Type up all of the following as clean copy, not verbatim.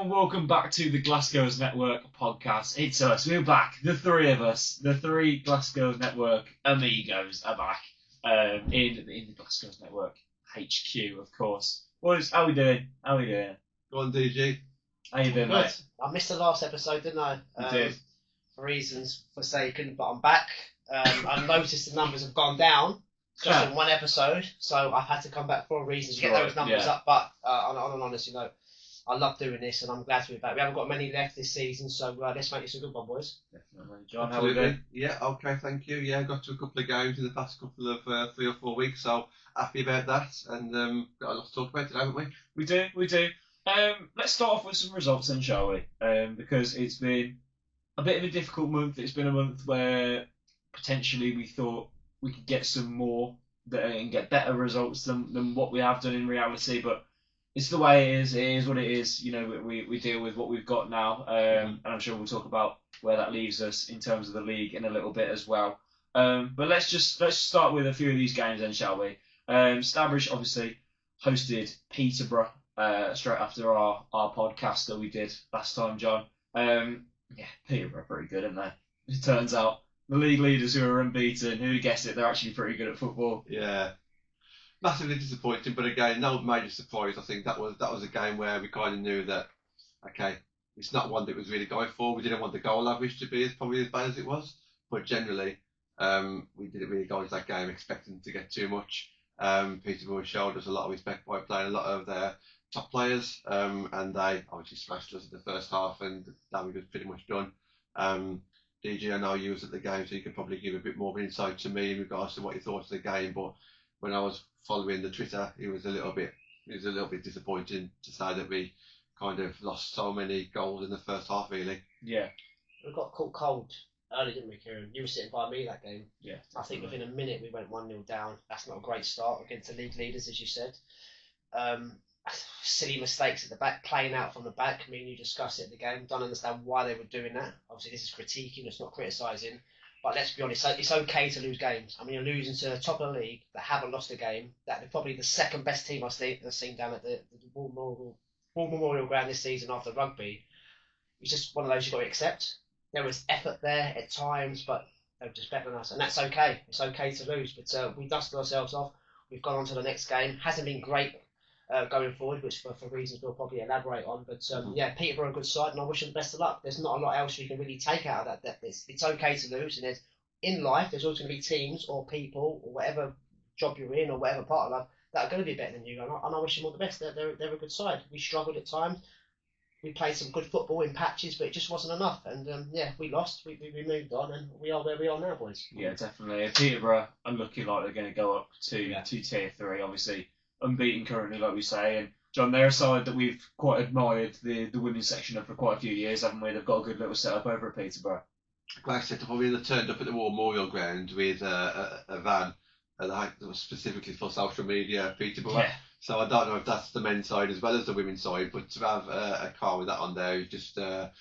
and welcome back to the Glassgirls Network podcast. It's us, we're back, the three of us, the three Glassgirls Network amigos are back in the Glassgirls Network HQ, of course. How we doing? Go on, DG. How you doing, mate? I missed the last episode, didn't I? You did. For reasons forsaken, but I'm back. I've noticed the numbers have gone down just in one episode, so I've had to come back for a reason to get those numbers up. But on an honest note, I love doing this, and I'm glad to be back. We haven't got many left this season, so let's make this a good one, boys. Definitely. John, how are we doing? Yeah, okay, thank you. Yeah, got to a couple of games in the past couple of 3 or 4 weeks, so happy about that. And got a lot to talk about today, haven't we? We do. Let's start off with some results then, shall we? Because it's been a bit of a difficult month. It's been a month where potentially we thought we could get some more and get better results than what we have done in reality, but it's the way it is. It is what it is. You know, we deal with what we've got now, and I'm sure we'll talk about where that leaves us in terms of the league in a little bit as well. But let's start with a few of these games then, shall we? Starbridge obviously hosted Peterborough straight after our podcast that we did last time, John. Peterborough are pretty good, aren't they? It turns out the league leaders who are unbeaten, who guess it, they're actually pretty good at football. Yeah. Massively disappointing, but again, no major surprise. I think that was a game where we kind of knew that, okay, it's not one that was really going for. We didn't want the goal average to be probably as bad as it was, but generally, we didn't really go into that game expecting to get too much. Peterborough showed us a lot of respect by playing a lot of their top players, and they obviously smashed us in the first half, and the damage was pretty much done. DG, I know you was at the game, so you could probably give a bit more of insight to me in regards to what you thought of the game, but when I was following the Twitter, it was a little bit disappointing to say that we kind of lost so many goals in the first half, really. Yeah. We got caught cold early, didn't we, Kieran? You were sitting by me that game. Yeah. I think within a minute we went 1-0 down. That's not a great start against the league leaders, as you said. Silly mistakes at the back, playing out from the back. I mean, you discussed it at the game. Don't understand why they were doing that. Obviously, this is critiquing, it's not criticising. But let's be honest, it's okay to lose games. I mean, you're losing to the top of the league that haven't lost a game. That they're probably the second best team I've seen down at the War Memorial Ground this season after rugby. It's just one of those you've got to accept. There was effort there at times, but they were just better than us. And that's okay. It's okay to lose. But we dusted ourselves off. We've gone on to the next game. Hasn't been great going forward, which for reasons we'll probably elaborate on. But Peterborough are a good side, and I wish them the best of luck. There's not a lot else we can really take out of that. It's okay to lose, and in life there's always going to be teams or people or whatever job you're in or whatever part of life that are going to be better than you, and I wish them all the best. They're a good side. We struggled at times. We played some good football in patches, but it just wasn't enough. And we lost. We moved on, and we are where we are now, boys. Yeah, definitely. Peterborough are looking like they're going to go up to Tier 3, obviously. Unbeaten currently, like we say, and John, they're a side that we've quite admired the women's section of for quite a few years, haven't we? They've got a good little setup over at Peterborough. Like I said, they turned up at the War Memorial Ground with a van that was specifically for social media, Peterborough. Yeah. So I don't know if that's the men's side as well as the women's side, but to have a car with that on there is just a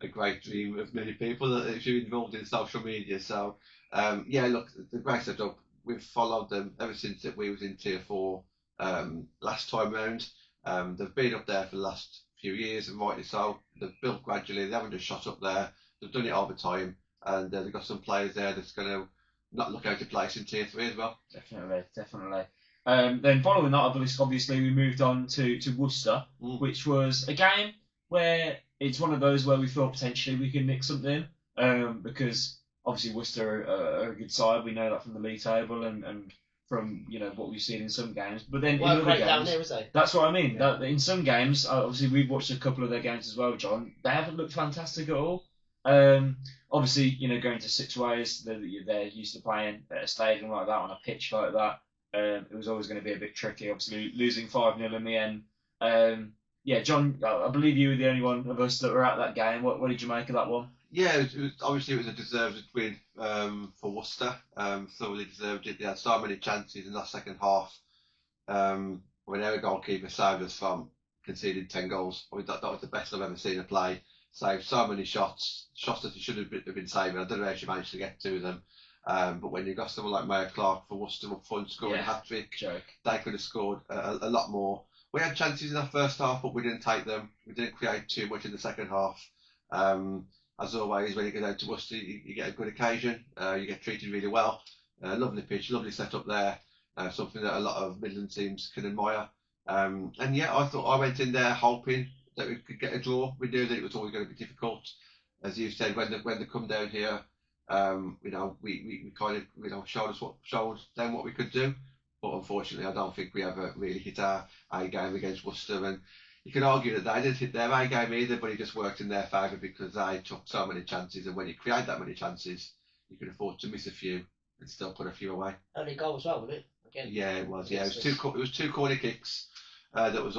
great dream of many people that are involved in social media. So look, the great setup. We've followed them ever since we was in Tier 4. Last time round, they've been up there for the last few years, and rightly so. They've built gradually. They haven't just shot up there. They've done it over time, and they've got some players there that's going to not look out of place in Tier 3 as well. Definitely. Then following that, obviously we moved on to Worcester, which was a game where it's one of those where we thought potentially we could nick something, because obviously Worcester are a good side. We know that from the league table and from what we've seen in some games, but then in other games, down there, was they? That's what I mean. Yeah. That in some games, obviously we've watched a couple of their games as well, John. They haven't looked fantastic at all. Obviously, going to Six Ways, they're used to playing at a stadium like that on a pitch like that. It was always going to be a bit tricky. Obviously, losing 5-0 in the end. John, I believe you were the only one of us that were at that game. What did you make of that one? Yeah, it was a deserved win for Worcester. Thoroughly deserved it. They had so many chances in that second half. When our goalkeeper saved us from conceding 10 goals. I mean, that was the best I've ever seen her play. Saved so many shots that he should have been saving. I don't know how she managed to get to them. But when you got someone like Maya Clark for Worcester up front scoring a hat-trick, they could have scored a lot more. We had chances in our first half, but we didn't take them. We didn't create too much in the second half. As always, when you get out to Worcester, you get a good occasion. You get treated really well. Lovely pitch, lovely setup there. Something that a lot of Midland teams can admire. And yeah, I went in there hoping that we could get a draw. We knew that it was always going to be difficult. As you said, when they come down here, we kind of showed them what we could do. But unfortunately, I don't think we ever really hit our A game against Worcester. And you can argue that they didn't hit their A game either, but it just worked in their favour because they took so many chances. And when you create that many chances, you can afford to miss a few and still put a few away. Only goal as well, wasn't it? Again. Yeah, it was. Yeah, it was two corner kicks. That was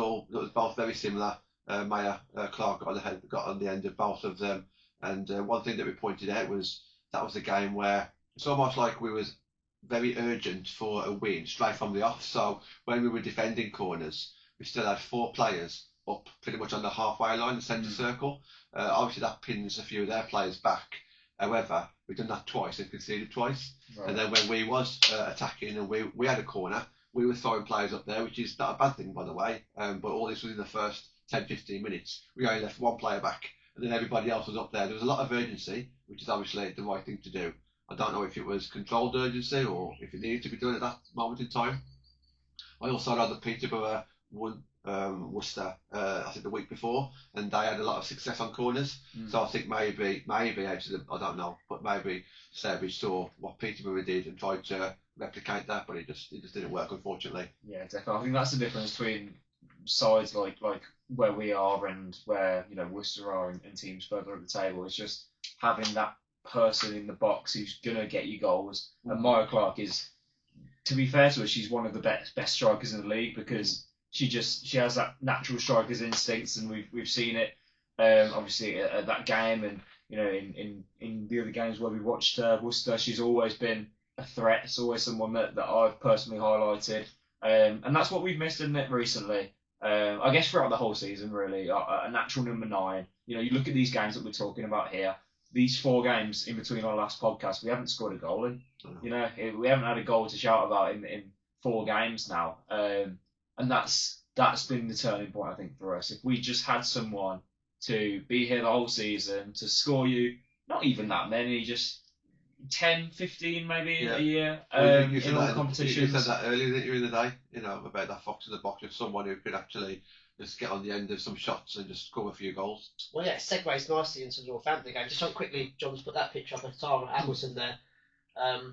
both very similar. Maya Clark got on the end of both of them. And one thing that we pointed out was that was a game where it's almost like we was very urgent for a win straight from the off. So when we were defending corners, we still had 4 players up pretty much on the halfway line, the centre circle. Obviously that pins a few of their players back. However, we've done that twice and conceded twice. Right. And then when we was attacking and we had a corner, we were throwing players up there, which is not a bad thing, by the way. But all this was in the first 10-15 minutes. We only left 1 player back, and then everybody else was up there. There was a lot of urgency, which is obviously the right thing to do. I don't know if it was controlled urgency or if it needed to be done at that moment in time. I also know that Peterborough won Worcester, I think the week before, and they had a lot of success on corners. So I think maybe actually, I don't know, but maybe Sturbridge saw what Peterborough did and tried to replicate that, but it just didn't work, unfortunately. Yeah, definitely. I think that's the difference between sides like where we are and where Worcester are and teams further up the table. It's just having that person in the box who's gonna get you goals. And Maya Clark is, to be fair to her, she's one of the best strikers in the league because she has that natural striker's instincts, and we've seen it obviously at that game, and in the other games where we watched Worcester, she's always been a threat. It's always someone that I've personally highlighted, and that's what we've missed in it recently. I guess throughout the whole season, really, a natural number 9. You look at these games that we're talking about here. These 4 games in between our last podcast, we haven't scored a goal in. We haven't had a goal to shout about in 4 games now. And that's been the turning point, I think, for us. If we just had someone to be here the whole season, to score you, not even that many, just 10, 15 maybe a year in all competitions. You said that earlier that you're in the day, about that fox in the box, just someone who could actually just get on the end of some shots and just score a few goals. Well, yeah, it segues nicely into the Northampton game. Just so quickly, John's put that picture up of Tara Appleton there.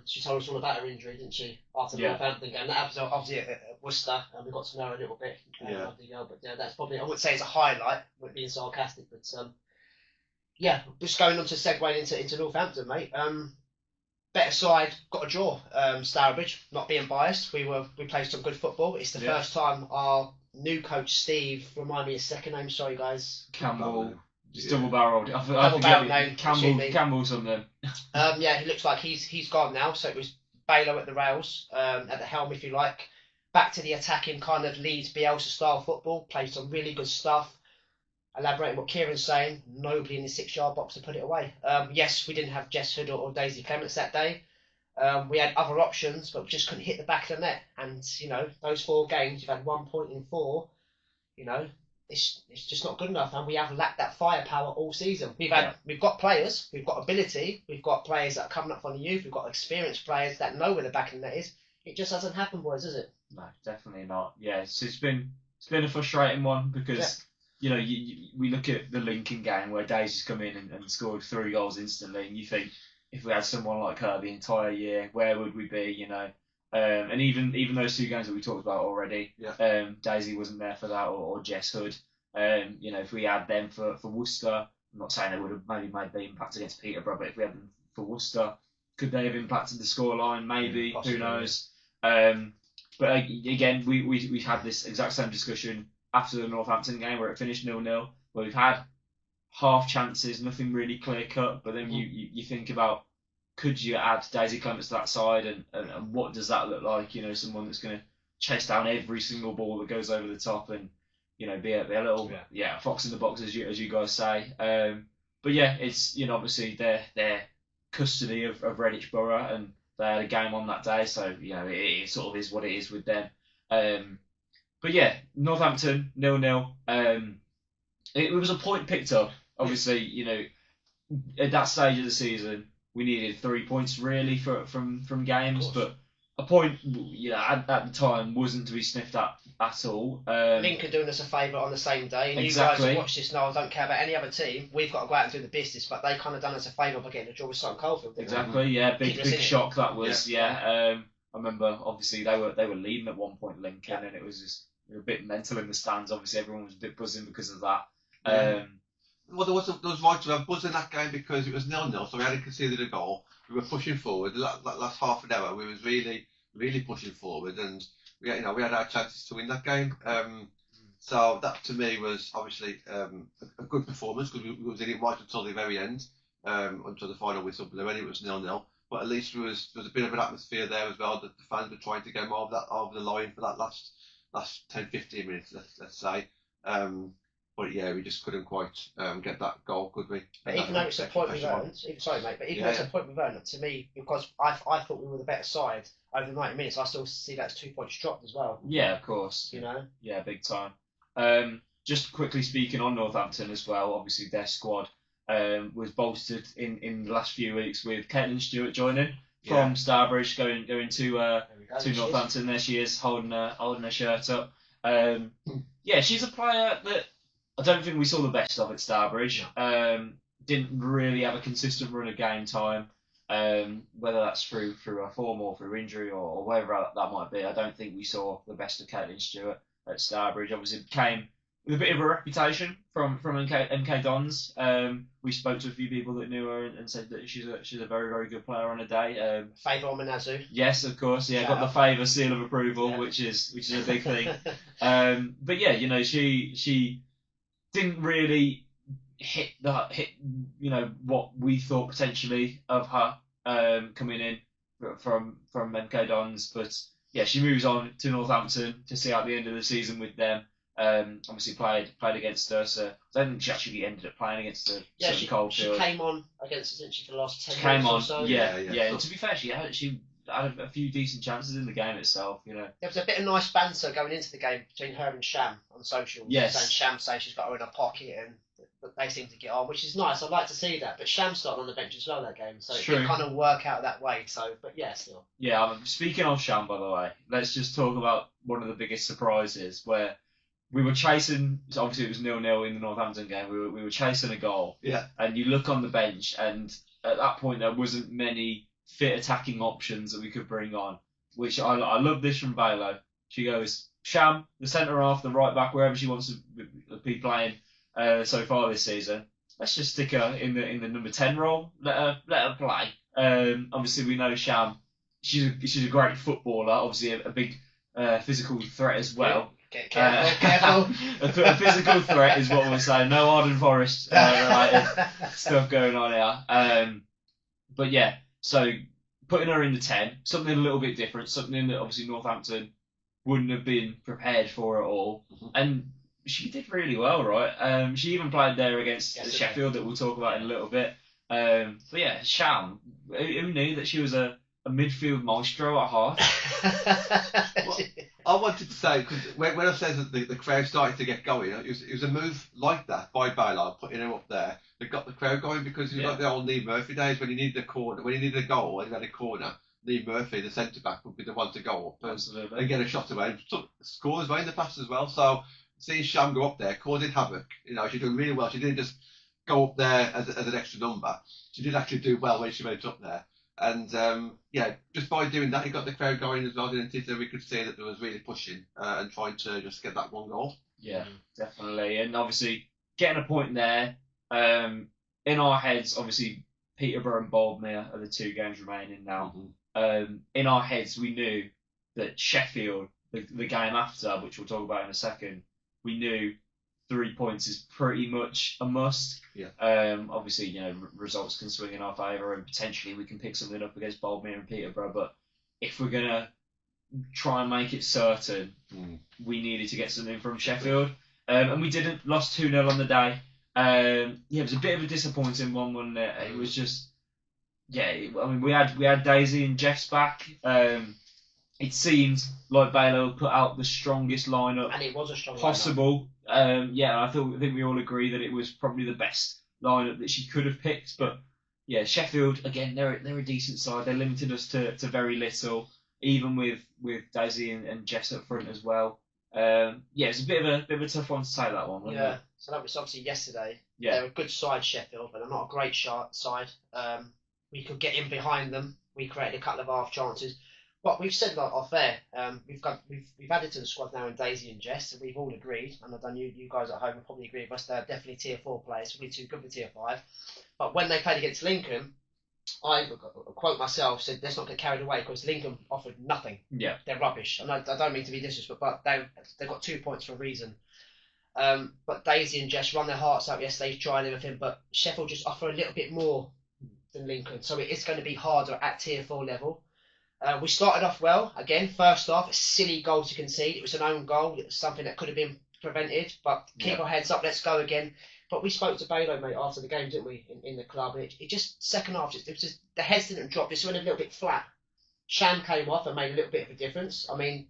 She told us all about her injury, didn't she, after the Northampton game? That was obviously at Worcester, and we got to know her a little bit of the girl. But that's probably, I wouldn't say it's a highlight, with being sarcastic, but just going on to segue into Northampton, mate. Better side, got a draw. Stourbridge, not being biased, we played some good football. It's the first time our new coach Steve, remind me his second name, sorry guys. Campbell. Just double-barrelled. Double-barrelled name. Campbell something. He looks like he's gone now. So it was Baylor at the rails, at the helm, if you like. Back to the attacking kind of Leeds Bielsa style football. Played some really good stuff. Elaborating what Kieran's saying, nobody in the 6-yard box to put it away. Yes, we didn't have Jess Hood or Daisy Clements that day. We had other options, but we just couldn't hit the back of the net. And those 4 games, you've had 1 point in 4. It's just not good enough, and we have lacked that firepower all season. We've got players, we've got ability, we've got players that are coming up from the youth, we've got experienced players that know where the back of the net is. It just hasn't happened, boys, has it? No, definitely not. Yeah, it's been a frustrating one because we look at the Lincoln game where Daisy's come in and scored 3 goals instantly, and you think if we had someone like her the entire year, where would we be? And even those 2 games that we talked about already, Daisy wasn't there for that, or Jess Hood. If we had them for Worcester, I'm not saying they would have maybe made the impact against Peterborough, but if we had them for Worcester, could they have impacted the scoreline? Maybe, possibly. Who knows? But again, we had this exact same discussion after the Northampton game where it finished 0-0, where we've had half chances, nothing really clear cut, but then you think about, could you add Daisy Clements to that side, and what does that look like? Someone that's going to chase down every single ball that goes over the top and be a little fox in the box, as you guys say. But yeah, it's obviously their custody of Redditch Borough, and they had a game on that day, so it sort of is what it is with them. But yeah, Northampton 0-0. It was a point picked up. Obviously, you know, at that stage of the season, we needed 3 points really from games, but a point, you know, at the time wasn't to be sniffed at all. Lincoln doing us a favour on the same day, and Exactly. you guys watch this now. I don't care about any other team. We've got to go out and do the business, but they kind of done us a favour by getting a draw with Sutton Coldfield. Exactly. Yeah, big shock that was. Yeah. I remember obviously they were leading at one point, Lincoln, and it was just a bit mental in the stands. Obviously, everyone was a bit buzzing because of that. Well, there was right to have buzz in that game because it was 0-0, so we hadn't conceded a goal. We were pushing forward. The last half an hour, we was really pushing forward, and we had our chances to win that game. So that to me was obviously a good performance because we was in it right until the very end, until the final whistle blew, and it was 0-0. But at least there was a bit of an atmosphere there as well that the fans were trying to get them over the line for that last 10-15 minutes, let's say. But yeah, we just couldn't quite get that goal, could we? But even though it's a point we've earned, sorry mate, but even though it's a point we've earned, to me, because I thought we were the better side over the 90 minutes, I still see that as 2 points dropped as well. Yeah, of course. You know? Yeah, big time. Just quickly speaking on Northampton as well, obviously their squad was bolstered in the last few weeks with Caitlin Stewart joining from Starbridge, going to Northampton. There she is, holding her shirt up. Yeah, she's a player that I don't think we saw the best of at Starbridge. Didn't really have a consistent run of game time, whether that's through her form or through injury or whatever that might be. I don't think we saw the best of Caitlin Stewart at Starbridge. Obviously, came with a bit of a reputation from MK Dons. We spoke to a few people that knew her and said that she's a very, very good player on a day. Favour on Manazu. Yes, of course. Yeah, got the favour seal of approval, which is a big thing. But yeah, you know, she didn't really hit you know what we thought potentially of her coming in from MK Dons, but yeah, she moves on to Northampton to see out the end of the season with them. Obviously played against us. I don't think she actually ended up playing against the Sutton Coldfield. She came on against us, didn't she, for the last 10 minutes or so? Yeah. And to be fair, she had a few decent chances in the game itself, you know. There was a bit of nice banter going into the game between her and Sham on socials. Yes. And Sham saying she's got her in her pocket, and they seem to get on, which is nice. I'd like to see that. But Sham started on the bench as well that game, so it did kind of work out that way. So, but yeah, still. Yeah, speaking of Sham, by the way, let's just talk about one of the biggest surprises where we were chasing. Obviously, it was 0-0 in the Northampton game. We were chasing a goal. Yeah. And you look on the bench, and at that point there wasn't many fit attacking options that we could bring on, which I love this from Balo. She goes, Sham, the centre half, the right back, wherever she wants to be playing so far this season. Let's just stick her in the number 10 role. Let her play. Obviously we know Sham. She's a great footballer. Obviously a big physical threat as well. Careful. A physical threat is what we'll say. No Arden Forest related stuff going on here. But yeah. So putting her in the 10, something a little bit different, something that obviously Northampton wouldn't have been prepared for at all. And she did really well, right? She even played there against Sheffield that we'll talk about in a little bit. But yeah, Sham, who knew that she was a midfield maestro at heart? Well, I wanted to say, because when I said that the crowd started to get going, it was a move like that by Baylor, putting her up there, that got the crowd going, because you got the old Lee Murphy days when you needed a corner, when you needed a goal and you had a corner, Lee Murphy, the centre back, would be the one to go up and get a shot away. And score as well in the past as well. So seeing Sham go up there, causing havoc, you know, she did really well. She didn't just go up there as an extra number. She did actually do well when she went up there. And yeah, just by doing that, he got the crowd going as well, didn't he? So we could see that there was really pushing and trying to just get that one goal. Yeah, definitely. And obviously, getting a point there, in our heads, obviously, Peterborough and Boldmere are the two games remaining now. In our heads, we knew that Sheffield, the game after, which we'll talk about in a second, we knew 3 points is pretty much a must. Yeah. Obviously, you know, results can swing in our favour and potentially we can pick something up against Boldmere and Peterborough. But if we're going to try and make it certain, we needed to get something from Sheffield. And we didn't. Lost 2-0 on the day. Yeah, it was a bit of a disappointing one, wasn't it? It was just, yeah, I mean, we had Daisy and Jess back. it seemed like Baylor put out the strongest lineup And it was a strong lineup. possible. Yeah, I think we all agree that it was probably the best lineup that she could have picked. But yeah, Sheffield again, they're a decent side. They limited us to very little, even with Daisy and Jess up front as well. Yeah, it's a bit of a tough one to take, that one, wasn't Yeah. it? So that was obviously yesterday. Yeah. They're a good side, Sheffield, but they're not a great side. We could get in behind them. We created a couple of half chances. But we've said like off air, we've added to the squad now in Daisy and Jess, and we've all agreed, and I know you guys at home will probably agree with us, they're definitely tier 4 players, probably too good for tier 5. But when they played against Lincoln, I quote myself said, let's not get carried away because Lincoln offered nothing. Yeah. They're rubbish. And I don't mean to be disrespectful, but they got 2 points for a reason. But Daisy and Jess run their hearts out yesterday, tried everything, but Sheffield just offer a little bit more than Lincoln, so it is going to be harder at tier 4 level. We started off well. Again, first half, a silly goal to concede. It was an own goal. It was something that could have been prevented, but keep our heads up, let's go again. But we spoke to Baylor, mate, after the game, didn't we, in the club? And it just, second half, it was just, the heads didn't drop, just went a little bit flat. Sham came off and made a little bit of a difference. I mean,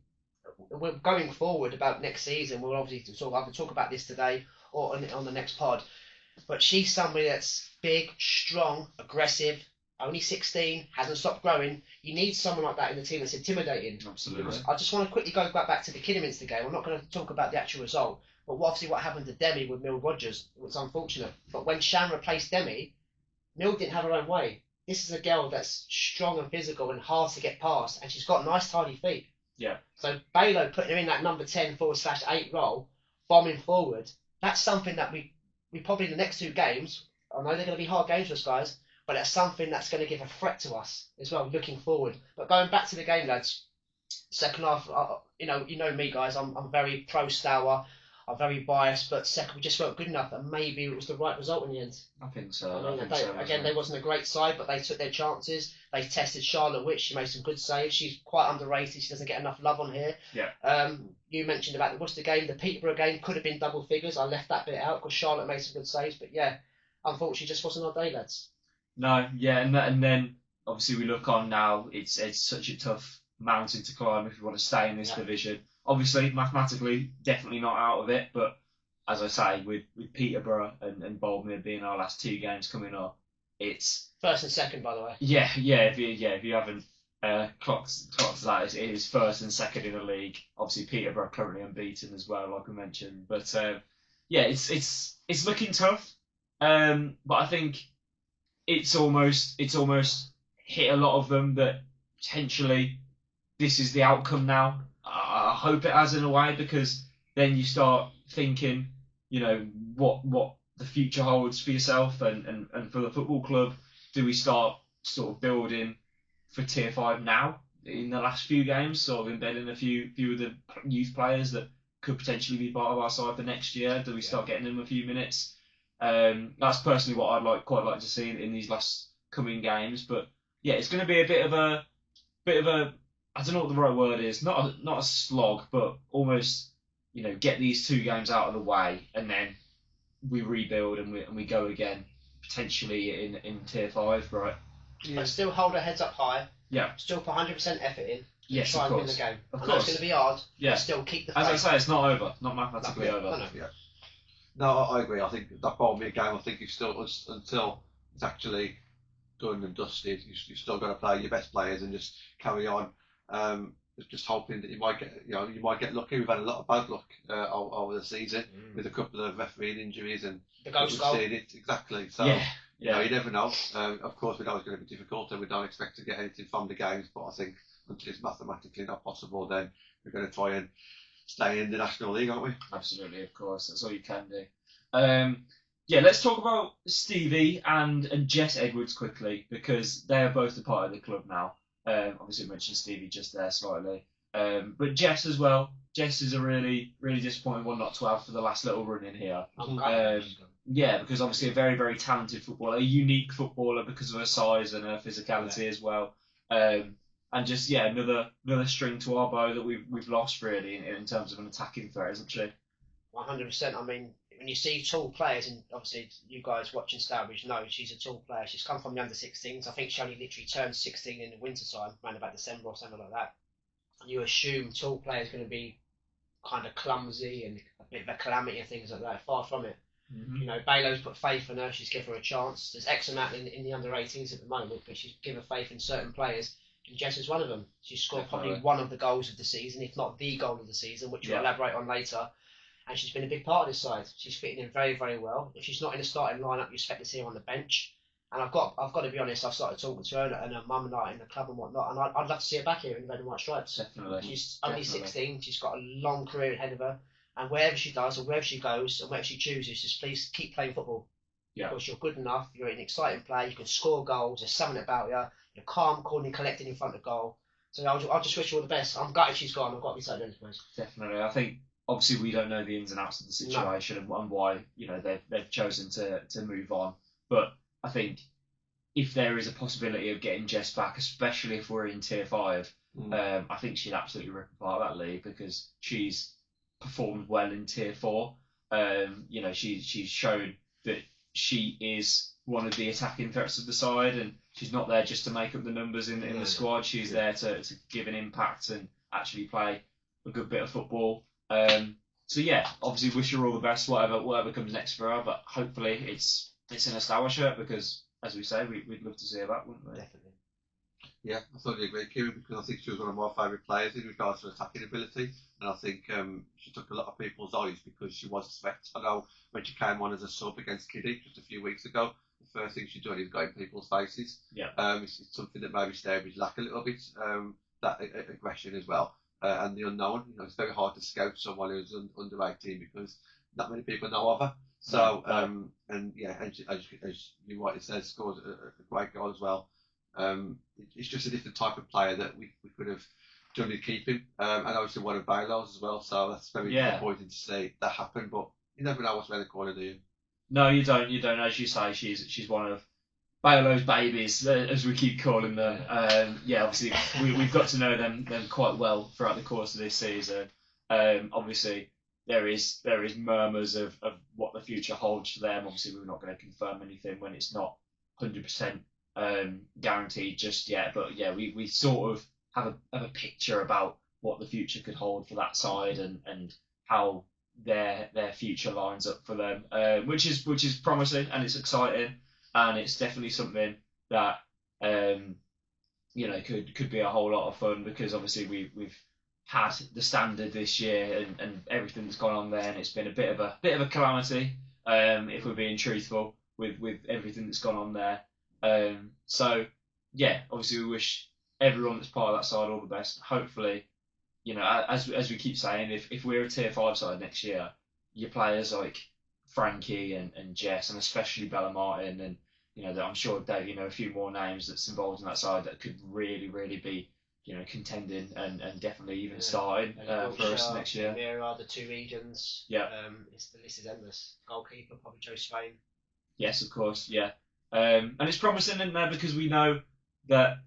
we're going forward about next season. We'll obviously talk about this today or on the next pod. But she's somebody that's big, strong, aggressive, only 16, hasn't stopped growing. You need someone like that in the team that's intimidating. Absolutely. I just want to quickly go back to the Kidderminster game. I'm not going to talk about the actual result, but obviously what happened to Demi with Mill Rogers was unfortunate. But when Shan replaced Demi, Mill didn't have her own way. This is a girl that's strong and physical and hard to get past, and she's got nice, tidy feet. Yeah. So Baylor putting her in that number 10/8 role, bombing forward, that's something that we probably in the next 2 games, I know they're going to be hard games for us guys, but that's something that's going to give a threat to us as well, looking forward. But going back to the game, lads, second half, you know me, guys, I'm very pro-Stour, I'm very biased, but second, we just weren't good enough, and maybe it was the right result in the end. I think so. They wasn't a great side, but they took their chances. They tested Charlotte Witch. She made some good saves. She's quite underrated. She doesn't get enough love on here. Yeah. You mentioned about the Worcester game. The Peterborough game could have been double figures. I left that bit out because Charlotte made some good saves. But yeah, unfortunately, just wasn't our day, lads. No, yeah, and then obviously we look on now. It's such a tough mountain to climb if you want to stay in this division. Obviously, mathematically, definitely not out of it. But as I say, with Peterborough and Boldmere being our last 2 games coming up, it's first and second, by the way. Yeah. If you haven't clocked that, it is first and second in the league. Obviously, Peterborough currently unbeaten as well, like we mentioned. But yeah, it's looking tough. But I think it's almost hit a lot of them that potentially this is the outcome now. I hope it has in a way, because then you start thinking, what the future holds for yourself and for the football club. Do we start sort of building for tier 5 now in the last few games, sort of embedding a few of the youth players that could potentially be part of our side for next year? Do we start getting them a few minutes? That's personally what I'd quite like to see in these last coming games. But yeah, it's going to be a bit of a I don't know what the right word is, not a slog, but almost get these 2 games out of the way, and then we rebuild and we go again, potentially in tier 5, right? Yeah. But still hold our heads up high. Yeah. Still put 100% effort in. Yes, try of and course. win the game. Of I course. know it's going to be hard. Yeah. But still keep the faith. As I say, it's not over, not mathematically over. No. Yeah. No, I agree. I think that Bournemouth game, I think you still, until it's actually done and dusted, you've still got to play your best players and just carry on. Just hoping that you might get lucky. We've had a lot of bad luck over the season with a couple of refereeing injuries and the ghost goal. Exactly. So you never know. Of course, we know it's going to be difficult, and we don't expect to get anything from the games. But I think until it's mathematically not possible, then we're going to try and stay in the National League, aren't we? Absolutely, of course. That's all you can do. Yeah, let's talk about Stevie and Jess Edwards quickly, because they are both a part of the club now. Obviously, I mentioned Stevie just there slightly. But Jess as well. Jess is a really, really disappointing one not to have for the last little run in here. Yeah, because obviously a very, very talented footballer, a unique footballer because of her size and her physicality as well. And just, another string to our bow that we've lost, really, in terms of an attacking threat, isn't she? 100%. I mean, when you see tall players, and obviously you guys watching Stourbridge know she's a tall player. She's come from the under-16s. I think she only literally turned 16 in the winter time, around about December or something like that. you assume tall players going to be kind of clumsy and a bit of a calamity and things like that. Far from it. You know, Balo's put faith in her. She's given her a chance. There's X amount in the under 18s at the moment, but she's given faith in certain players. And Jess is one of them. She's scored probably one of the goals of the season, if not the goal of the season, which we'll elaborate on later. And she's been a big part of this side. She's fitting in very, very well. If she's not in the starting lineup, you expect to see her on the bench. And I've got to be honest. I've started talking to her and her mum and I in the club and whatnot, and I'd love to see her back here in the red and white stripes. Definitely. She's only 16. She's got a long career ahead of her. And wherever she does, or wherever she goes, and wherever she chooses, just please keep playing football. Yeah. Because you're good enough, you're an exciting player, you can score goals, there's something about you, you're calm, cool, and collected in front of goal. So I'll just wish you all the best. I'm gutted she's gone, I've got to be so honest. Definitely. I think, obviously, we don't know the ins and outs of the situation and why, you know, they've chosen to move on. But I think if there is a possibility of getting Jess back, especially if we're in Tier 5, I think she'd absolutely rip apart that league because she's performed well in Tier 4. You know, she's shown that she is one of the attacking threats of the side, and she's not there just to make up the numbers in the squad. She's there to give an impact and actually play a good bit of football. So yeah, obviously wish her all the best, whatever comes next for her. But hopefully it's in a Stour shirt because, as we say, we'd love to see her back, wouldn't we? Definitely. Yeah, I totally agree, Kieran, because I think she was one of my favourite players in regards to attacking ability, and I think she took a lot of people's eyes because she was a threat. I know when she came on as a sub against Kiddy just a few weeks ago, the first thing she done is got in people's faces. Yeah. It's something that maybe Stairways lack a little bit, that aggression as well, and the unknown. You know, it's very hard to scout someone who's under 18 because not many people know of her. So, and yeah, and as you rightly said, scored a great goal as well. It's just a different type of player that we could have done to keep him, and obviously one of Bailo's as well. So that's very disappointing to see that happen. But you never know what's around the corner, do you? No, you don't. You don't. As you say, she's one of Bailo's babies, as we keep calling them. Obviously we've got to know them quite well throughout the course of this season. Obviously there is murmurs of what the future holds for them. Obviously we're not going to confirm anything when it's not 100%. Guaranteed just yet, but yeah, we sort of have a picture about what the future could hold for that side and how their future lines up for them, which is promising and it's exciting and it's definitely something that you know could be a whole lot of fun because obviously we've had the standard this year and everything that's gone on there and it's been a bit of a calamity if we're being truthful with everything that's gone on there. So yeah, obviously we wish everyone that's part of that side all the best. Hopefully, you know, as we keep saying, if we're a Tier 5 side next year, your players like Frankie and Jess and especially Bella Martin and you know that I'm sure Dave, you know, a few more names that's involved in that side that could really be, you know, contending and definitely even starting for us next year. There are the two regions. Yeah. The list is endless. Goalkeeper, probably Joe Spain. Yes, of course. Yeah. And it's promising in there because we know that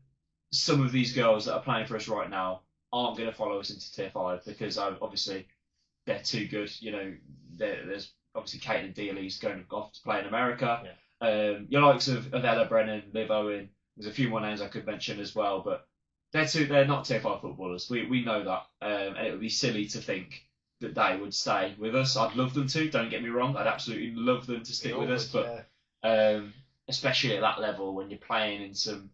some of these girls that are playing for us right now aren't going to follow us into Tier 5 because obviously they're too good. You know, there's obviously Kate and Dealey's going off to play in America. Yeah. Your likes of Ella Brennan, Liv Owen, there's a few more names I could mention as well, but they're not Tier 5 footballers. We know that, and it would be silly to think that they would stay with us. I'd love them to, don't get me wrong. I'd absolutely love them to stick with us, but especially at that level when you're playing in some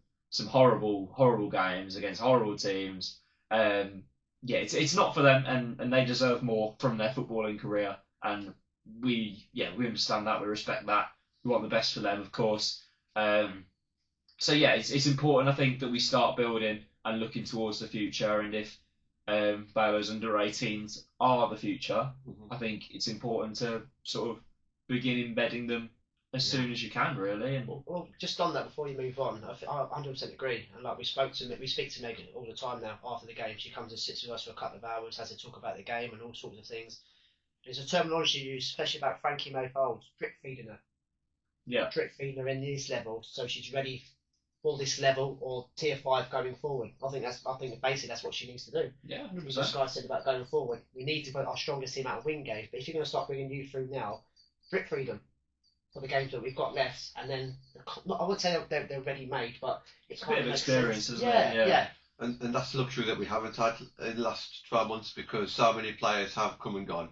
horrible games against horrible teams. It's not for them, and they deserve more from their footballing career. And we understand that, we respect that. We want the best for them, of course. So yeah, it's important, I think, that we start building and looking towards the future. And if Balo's under 18s are the future, I think it's important to sort of begin embedding them as soon as you can, really. And well, just on that, before you move on, I 100% agree. And like we speak to Megan all the time now after the game. She comes and sits with us for a couple of hours, has to talk about the game and all sorts of things. There's a terminology used, especially about Frankie Mayfold, drip feeding her. Yeah. Drip feeding her in this level, so she's ready for this level or Tier 5 going forward. I think basically that's what she needs to do. Yeah, 100%. As this guy said about going forward, we need to put our strongest team out of wing games. But if you're going to start bringing you through now, drip feed them for the games that we've got left, and then I wouldn't say they're ready made, but it's a bit of experience, isn't it? Yeah. And that's the luxury that we haven't had in the last 12 months because so many players have come and gone.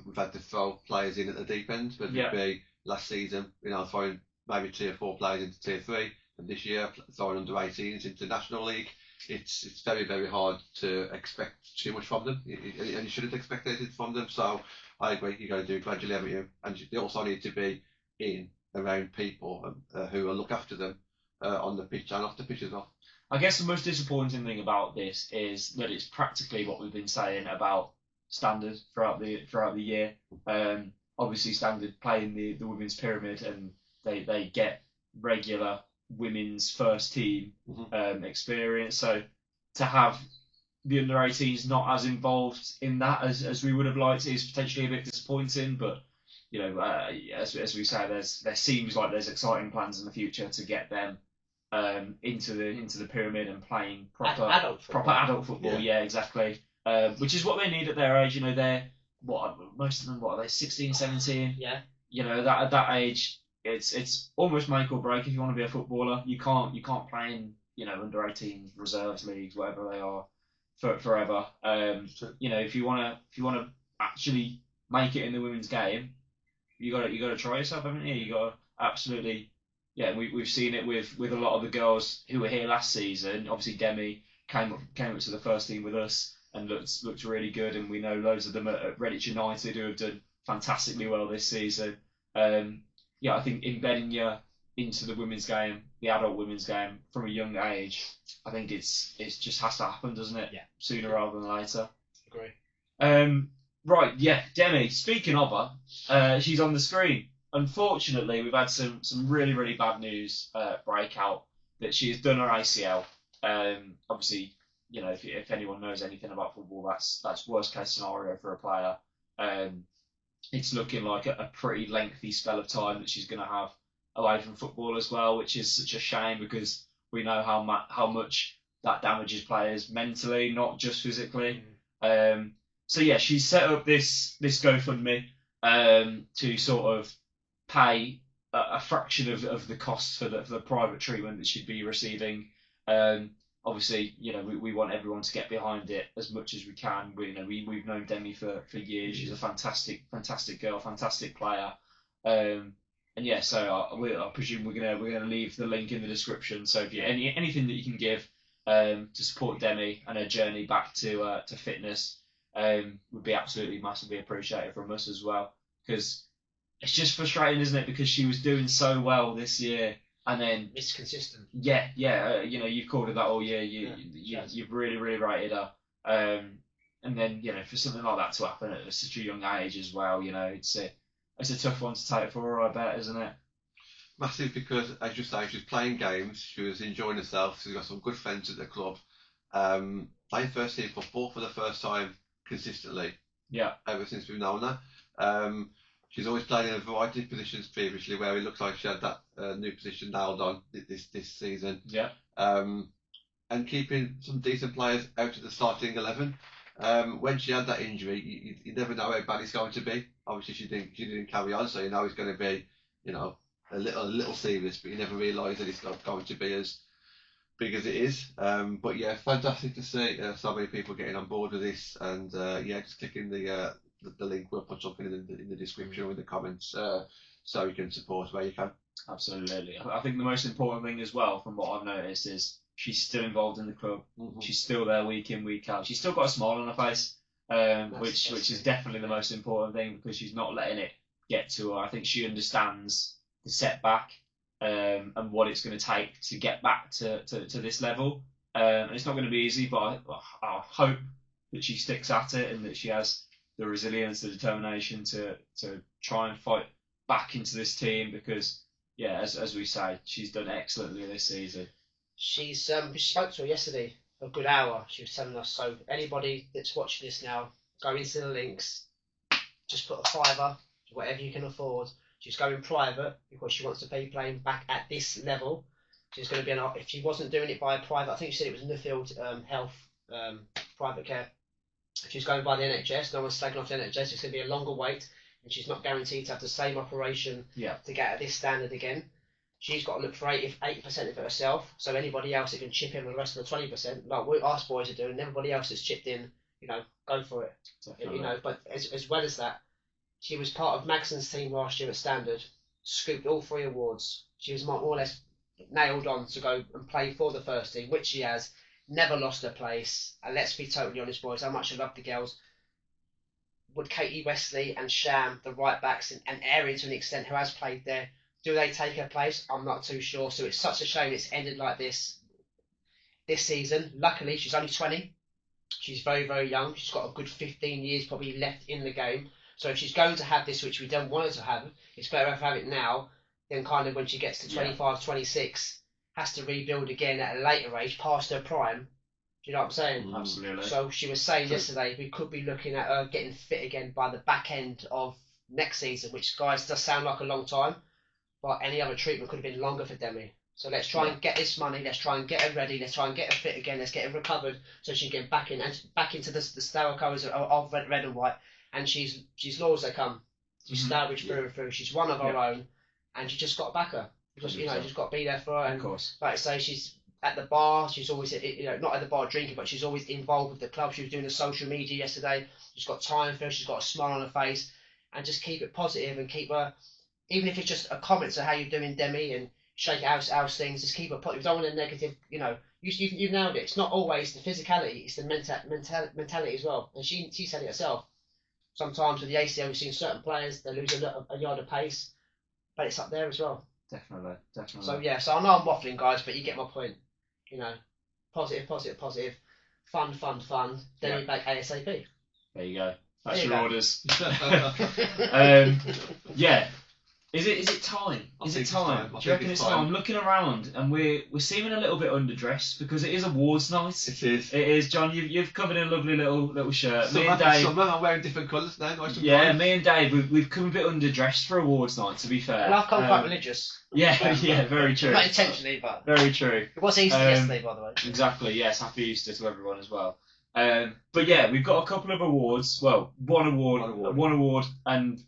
We've had to throw players in at the deep end, whether it be last season, throwing maybe 3 or 4 players into tier 3, and this year throwing under 18s into National League. It's very, very hard to expect too much from them, and you shouldn't expect anything from them. So I agree, you got to do it gradually, haven't you? And they also need to be in around people who will look after them on the pitch and off the pitch as well. I guess the most disappointing thing about this is that it's practically what we've been saying about Standard throughout the year. Obviously, Standard play in the women's pyramid, and they get regular women's first team experience. So to have the under 18s not as involved in that as we would have liked is potentially a bit disappointing. But as we say, there seems like there's exciting plans in the future to get them into the pyramid and playing proper adult football. Yeah, exactly. Which is what they need at their age. They're most of them are they 16, 17? Yeah. That at that age, it's almost make or break if you want to be a footballer. You can't play in under 18s reserves leagues, whatever they are, forever. If you want to actually make it in the women's game, you got to try yourself, haven't you? You got to absolutely. Yeah, we've seen it with a lot of the girls who were here last season. Obviously, Demi came up to the first team with us and looked really good, and we know loads of them at Redditch United who have done fantastically well this season. I think embedding you into the women's game, the adult women's game, from a young age, I think it's just has to happen, doesn't it? Yeah. Sooner rather than later. Agree. Right, yeah, Demi. Speaking of her, she's on the screen. Unfortunately, we've had some really, really bad news break out that she has done her ACL. Obviously, if anyone knows anything about football, that's worst case scenario for a player. It's looking like a pretty lengthy spell of time that she's going to have away from football as well, which is such a shame because we know how much that damages players mentally, not just physically. So yeah, she's set up this GoFundMe to sort of pay a fraction of the costs for the private treatment that she'd be receiving. Obviously, we want everyone to get behind it as much as we can. We've known Demi for years. She's a fantastic girl, fantastic player. And yeah, so I presume we're gonna leave the link in the description. So if you anything that you can give to support Demi and her journey back to fitness would be absolutely massively appreciated from us as well, because it's just frustrating, isn't it? Because she was doing so well this year, and then it's consistent. Yeah. You've called her that all year. You've really, really rated her. And then for something like that to happen at such a young age as well, it's a tough one to take for her, I bet, isn't it? Massive, because as you say, she's playing games. She was enjoying herself. She's got some good friends at the club. Playing first team football for the first time consistently. Yeah. Ever since we've known her. She's always played in a variety of positions previously, where it looks like she had that new position nailed on this season. Yeah. And keeping some decent players out of the starting 11. When she had that injury, you never know how bad it's going to be. Obviously, she didn't carry on, so it's going to be, a little serious. But you never realise that it's not going to be as big as it is. But yeah, fantastic to see so many people getting on board with this, and just clicking the link. We'll put something in the description with the comments, so you can support where you can. Absolutely. I think the most important thing as well, from what I've noticed, is she's still involved in the club. Mm-hmm. She's still there week in, week out. She's still got a smile on her face, which is definitely the most important thing, because she's not letting it get to her. I think she understands the setback and what it's going to take to get back to this level. And it's not going to be easy, but I hope that she sticks at it and that she has the resilience, the determination to try and fight back into this team, because as we say, she's done excellently this season. We spoke to her yesterday for a good hour. She was telling us, so anybody that's watching this now, go into the links, just put a $5, whatever you can afford. She's going private because she wants to be playing back at this level. She's going to be if she wasn't doing it by a private, I think she said it was Nuffield Health private care. If she's going by the NHS, no one's slagging off the NHS, it's going to be a longer wait, and she's not guaranteed to have the same operation to get at this standard again. she's got to look for 80% of it herself. So anybody else that can chip in with the rest of the 20%, like what us boys are doing, and everybody else that's chipped in, go for it. Definitely. But as well as that, she was part of Maxon's team last year at Standard, scooped all 3 awards. She was more or less nailed on to go and play for the first team, which she has. Never lost her place. And let's be totally honest, boys, how much I love the girls. Would Katie Wesley and Sham, the right backs, and Erin to an extent, who has played there, do they take her place? I'm not too sure. So it's such a shame it's ended like this season. Luckily, she's only 20. She's very, very young. She's got a good 15 years probably left in the game. So if she's going to have this, which we don't want her to have, it's better to have it now than kind of when she gets to 25, 26, has to rebuild again at a later age, past her prime. Do you know what I'm saying? Absolutely. So she was saying yesterday we could be looking at her getting fit again by the back end of next season, which, guys, does sound like a long time, but any other treatment could have been longer for Demi. So let's try and get this money. Let's try and get her ready. Let's try and get her fit again. Let's get her recovered so she can get back into the stellar colours of red and white. And she's laws that come. She's established through and through. She's one of her own, and you just got to back her. You just got to be there for her. And of course. Like I say, she's at the bar. She's always not at the bar drinking, but she's always involved with the club. She was doing the social media yesterday. She's got time for her. She's got a smile on her face, and just keep it positive and keep her. Even if it's just a comment to how you're doing, Demi, and shake out house things, just keep her positive. You don't want a negative. You've nailed it. It's not always the physicality. It's the mentality as well. And she said it herself. Sometimes with the ACL, we've seen certain players, they lose a yard of pace, but it's up there as well. Definitely. So I know I'm waffling, guys, but you get my point. Positive. Fun. Demi back ASAP. There you go. That's your orders. Yeah. Is it time? Is it time? I Do you reckon think it's it's time? time. I'm looking around and we're seeming a little bit underdressed because it is awards night. It is. It is, John. You've covered in a lovely little shirt. Summer, Me and Dave. summer, I'm wearing different colours now. Nice and Yeah, bright. me and Dave, we've come a bit underdressed for awards night. To be fair. And I've come quite religious. Yeah, very true. Not intentionally, but Very true. it was Easter yesterday, by the way. Exactly. Yes. Happy Easter to everyone as well. But yeah, we've got a couple of awards. Well, one award, and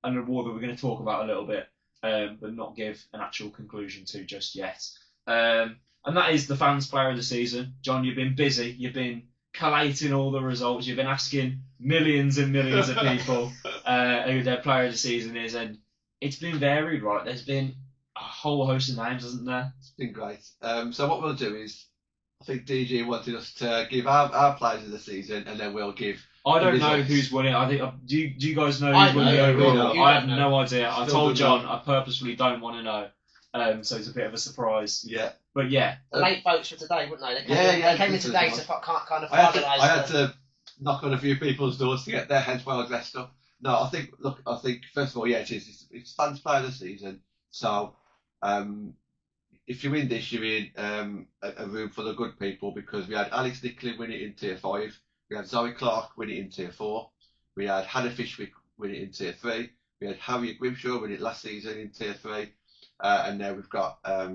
an award that we're going to talk about a little bit. But not give an actual conclusion to just yet. And that is the Fans Player of the Season. John, you've been busy. You've been collating all the results. You've been asking millions and millions of people who their Player of the Season is. And it's been varied, right? There's been a whole host of names, hasn't there? It's been great. So what we'll do is, I think DG wanted us to give our players of the season, and then we'll give. I don't know results. who's won it. I think. Do you guys know I who's won the know. overall? You I don't have know. no idea. I Still told don't John know. I purposefully don't want to know. So it's a bit of a surprise. Yeah. But yeah. The late votes for today, wouldn't they? Yeah, They came in this today is to kind of I had finalise. to knock on a few people's doors to get their heads well dressed up. No, I think first of all, yeah, it's Fans Player of the Season. So, if you win this, you're in a room full of good people because we had Alex Nicklin win it in Tier 5, we had Zoe Clark win it in Tier 4, we had Hannah Fishwick win it in Tier 3, we had Harriet Grimshaw win it last season in Tier 3, and now we've got a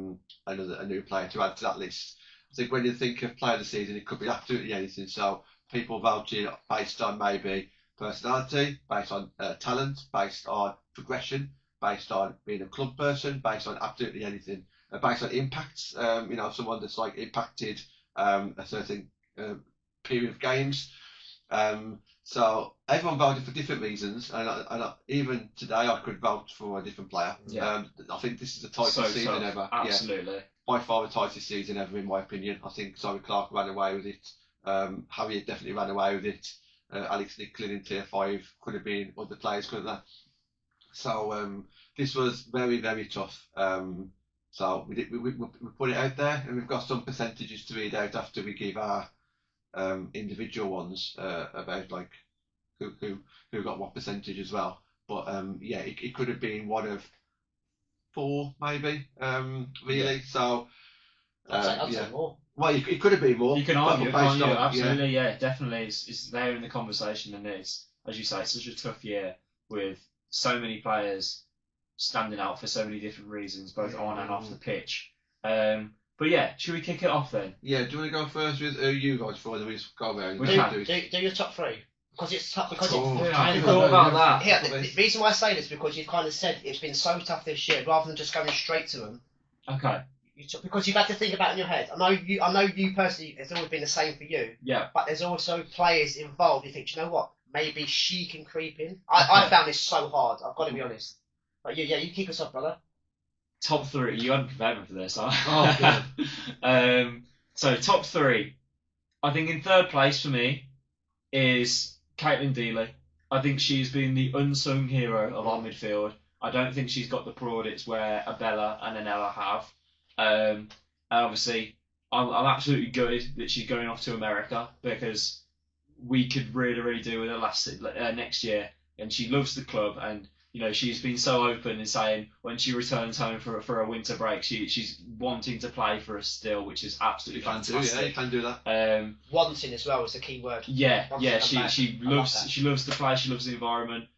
new player to add to that list. I think when you think of Player of the Season, it could be absolutely anything. So people voting based on maybe personality, based on talent, based on progression, based on being a club person, based on absolutely anything, based on impacts. Someone that's like impacted a certain period of games. So everyone voted for different reasons, and even today I could vote for a different player. Yeah. I think this is the tightest season ever. Absolutely. Yeah, by far the tightest season ever, in my opinion. I think Zoe Clark ran away with it. Harriet definitely ran away with it. Alex Nicklin in Tier 5 could have been other players, couldn't they? So this was very, very tough. So we put it out there, and we've got some percentages to read out after we give our individual ones about like who got what percentage as well. But it could have been one of 4 maybe, really. Yeah. So I'd say more. Well, it could have been more. You can argue, based can't you? on- Absolutely, yeah, definitely. It's there in the conversation, and it's, as you say, such a tough year with so many players standing out for so many different reasons, both on and off the pitch. But yeah, should we kick it off then? Yeah, do you want to go first with you guys for then we just go around? We Do, can. do your top 3 because it's tough. Because I hadn't thought about that. the reason why I say this is because you've kind of said it's been so tough this year. Rather than just going straight to them, Okay. Because you've had to think about it in your head. I know you personally, it's always been the same for you. Yeah. But there's also players involved. You think, "Do you know what? Maybe she can creep in." I found this so hard. I've got to be honest. But you keep us up, brother. Top 3. You hadn't prepared me for this, huh? Oh, good. So top 3. I think in third place for me is Caitlin Dealey. I think she's been the unsung hero of our midfield. I don't think she's got the plaudits where a Bella and an Ella have. And obviously, I'm absolutely gutted that she's going off to America because we could really do with her next year. And she loves the club, and she's been so open in saying when she returns home for a winter break, she's wanting to play for us still, which is absolutely fantastic. You can do that. Wanting as well is the key word. Yeah. She loves the play. She loves the environment.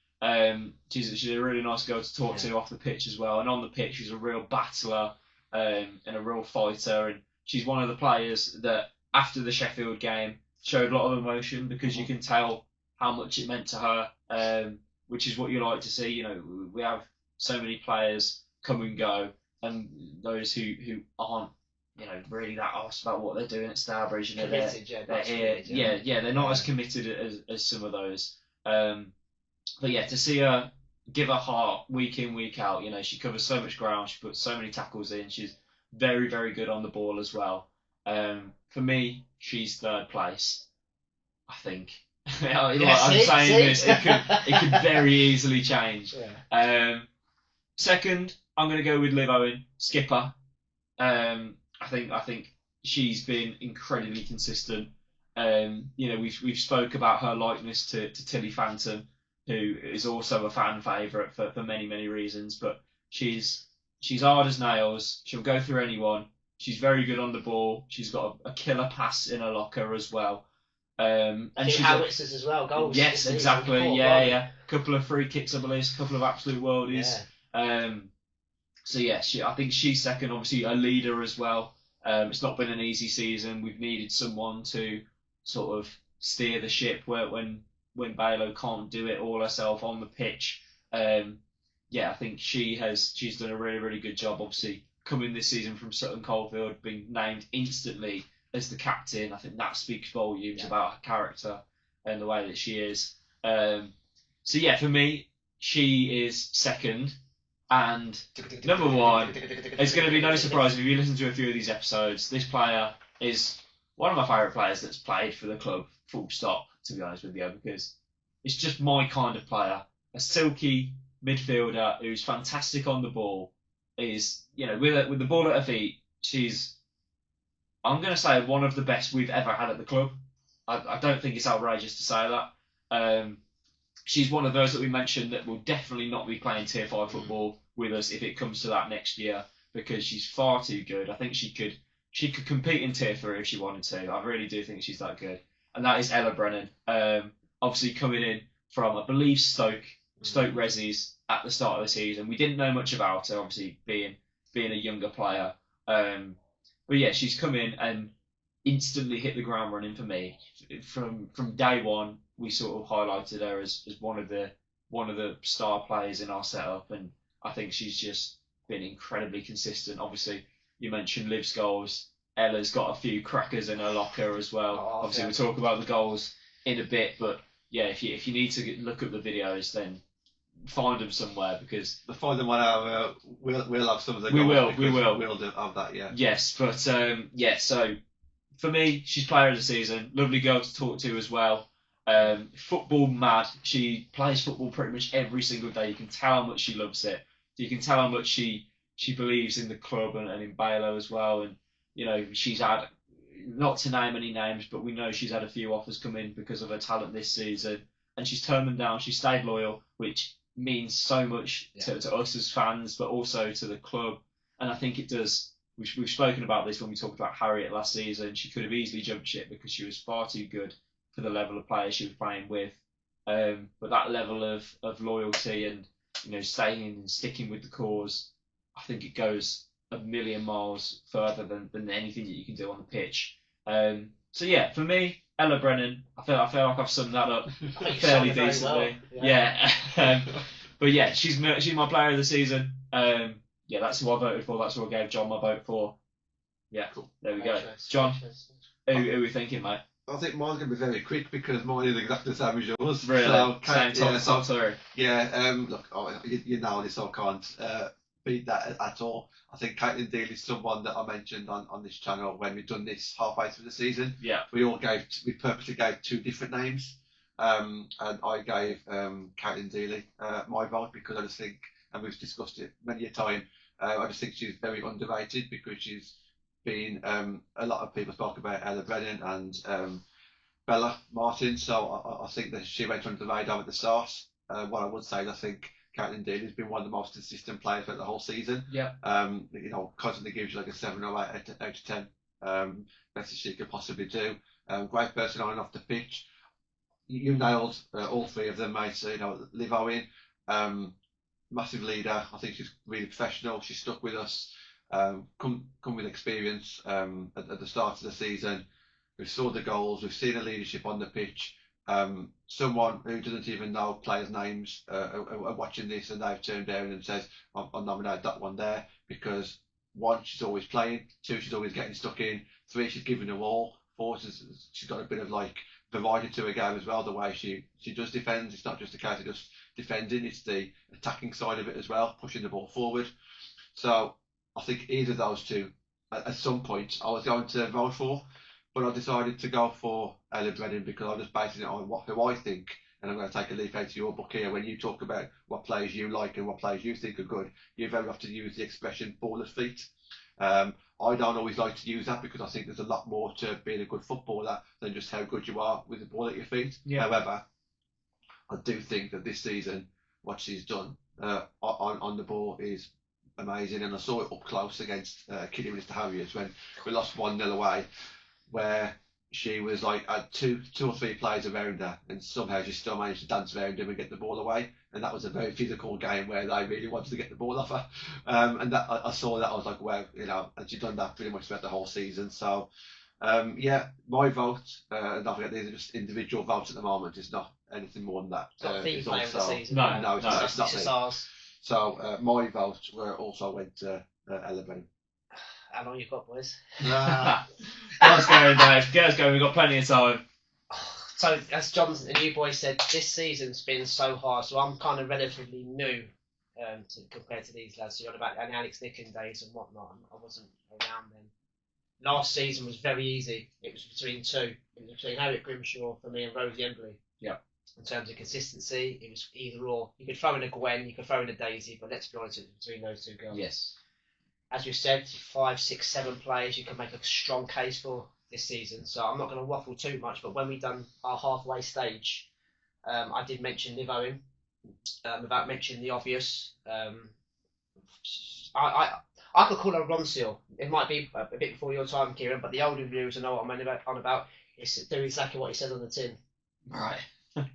She's a really nice girl to talk to off the pitch as well, and on the pitch she's a real battler and a real fighter. And she's one of the players that after the Sheffield game showed a lot of emotion because you can tell how much it meant to her. Which is what you like to see. We have so many players come and go, and those who aren't, really that arsed about what they're doing at Starbridge. They're here. They're not as committed as some of those. But yeah, to see her give her heart week in, week out. She covers so much ground. She puts so many tackles in. She's very, very good on the ball as well. For me, she's third place, I think. It could very easily change. Yeah. Second, I'm going to go with Liv Owen, skipper. I think she's been incredibly consistent. We've spoke about her likeness to Tilly Phantom, who is also a fan favourite for many reasons. But she's hard as nails. She'll go through anyone. She's very good on the ball. She's got a killer pass in her locker as well. And she's howitzers as well, goals. Yes, exactly. Yeah. Couple of free kicks, I believe. A couple of absolute worldies. Yeah. I think she's second. Obviously, a leader as well. It's not been an easy season. We've needed someone to sort of steer the ship when Balo can't do it all herself on the pitch. I think she's done a really good job. Obviously, coming this season from Sutton Coldfield, being named instantly as the captain, I think that speaks volumes about her character and the way that she is. For me, she is second. And number 1, it's going to be no surprise if you listen to a few of these episodes. This player is one of my favourite players that's played for the club, full stop, to be honest with you, because it's just my kind of player. A silky midfielder who's fantastic on the ball. Is, with the ball at her feet, she's, I'm going to say, one of the best we've ever had at the club. I don't think it's outrageous to say that. She's one of those that we mentioned that will definitely not be playing Tier 5 football with us if it comes to that next year, because she's far too good. I think she could compete in Tier 3 if she wanted to. I really do think she's that good. And that is Ella Brennan. Obviously coming in from, I believe, Stoke Resi's at the start of the season. We didn't know much about her, obviously being a younger player. But yeah, she's come in and instantly hit the ground running for me. From day one, we sort of highlighted her as one of the star players in our setup, and I think she's just been incredibly consistent. Obviously, you mentioned Liv's goals. Ella's got a few crackers in her locker as well. Obviously, we'll talk about the goals in a bit, but yeah, if you need to look up the videos, then find them somewhere, because Find them on our. We'll have some of the. We goals will. We'll have that. Yeah. Yes, but So for me, she's player of the season. Lovely girl to talk to as well. Football mad. She plays football pretty much every single day. You can tell how much she loves it. You can tell how much she believes in the club and in Balo as well. And she's had, not to name any names, but we know she's had a few offers come in because of her talent this season, and she's turned them down. She stayed loyal, which means so much to us as fans, but also to the club. And I think it does. We've spoken about this when we talked about Harriet last season. She could have easily jumped ship because she was far too good for the level of players she was playing with. But that level of loyalty and staying and sticking with the cause, I think it goes a million miles further than anything that you can do on the pitch. For me, Ella Brennan, I feel like I've summed that up fairly decently. Well. But yeah, she's my player of the season. yeah, that's who I voted for. That's who I gave John my vote for. Yeah, Cool. there we go. Great choice, John, great choice. who are we thinking, mate? I think mine's going to be very quick because mine is exactly the same as yours. Really? So, Same top three. Yeah, look, you know this, so I can't beat that at all. I think Caitlin Deal is someone that I mentioned on this channel when we've done this halfway through the season. Yeah. We purposely gave two different names. And I gave Caitlin Dealey my vote because I just think, and we've discussed it many a time, I just think she's very underrated because she's been, a lot of people spoke about Ella Brennan and Bella Martin, so I think that she went under the radar at the start. What I would say is I think Caitlin Dealey has been one of the most consistent players throughout the whole season. Yeah. Constantly gives you like a 7 or 8 out of 10. Best as she could possibly do. Great person on and off the pitch. You nailed all three of them, mate. Liv Owen, massive leader. I think she's really professional. She stuck with us. Come with experience at the start of the season. We've saw the goals. We've seen her leadership on the pitch. Someone who doesn't even know players' names are watching this and they've turned down and says, I'll nominate that one there because 1, she's always playing. 2, she's always getting stuck in. 3, she's giving her all. 4, she's got a bit of like variety to her game as well. The way she does defend. It's not just a case of just defending. It's the attacking side of it as well, pushing the ball forward. So I think either of those two, at some point, I was going to vote for, but I decided to go for Ella Brennan because I'm just basing it on who I think, and I'm going to take a leaf out of your book here. When you talk about what players you like and what players you think are good, you very often use the expression baller's feet. I don't always like to use that because I think there's a lot more to being a good footballer than just how good you are with the ball at your feet. Yeah. However, I do think that this season, what she's done on the ball is amazing, and I saw it up close against Kidderminster Harriers when we lost 1-0 away, where she was like had two or three players around her, and somehow she still managed to dance around him and get the ball away. And that was a very physical game where they really wanted to get the ball off her. And that I saw that, I was like, wow, and she's done that pretty much throughout the whole season. So, my vote, and don't forget these are just individual votes at the moment. It's not anything more than that. It's not the player of the season. No, it's not. It's just ours. So my vote also went to Ella Brennan. How long you got, boys? Let's go, Dave. Get us going. We've got plenty of time. So, as John and you boys said, this season's been so hard, so I'm kind of relatively new compared to these lads. So you're on about the Alex Nicken days and whatnot. I wasn't around then. Last season was very easy. It was between two. It was between Harriet Grimshaw for me and Rosie Embley. Yeah. In terms of consistency, it was either or. You could throw in a Gwen, you could throw in a Daisy, but let's be honest, it was between those two girls. Yes. As you said, 5, 6, 7 players you can make a strong case for this season. So I'm not going to waffle too much, but when we done our halfway stage, I did mention Liv Owen, without mentioning the obvious. I could call her Ronseal. It might be a bit before your time, Kieran, but the older viewers know what I'm on about. It's do exactly what he said on the tin. Right.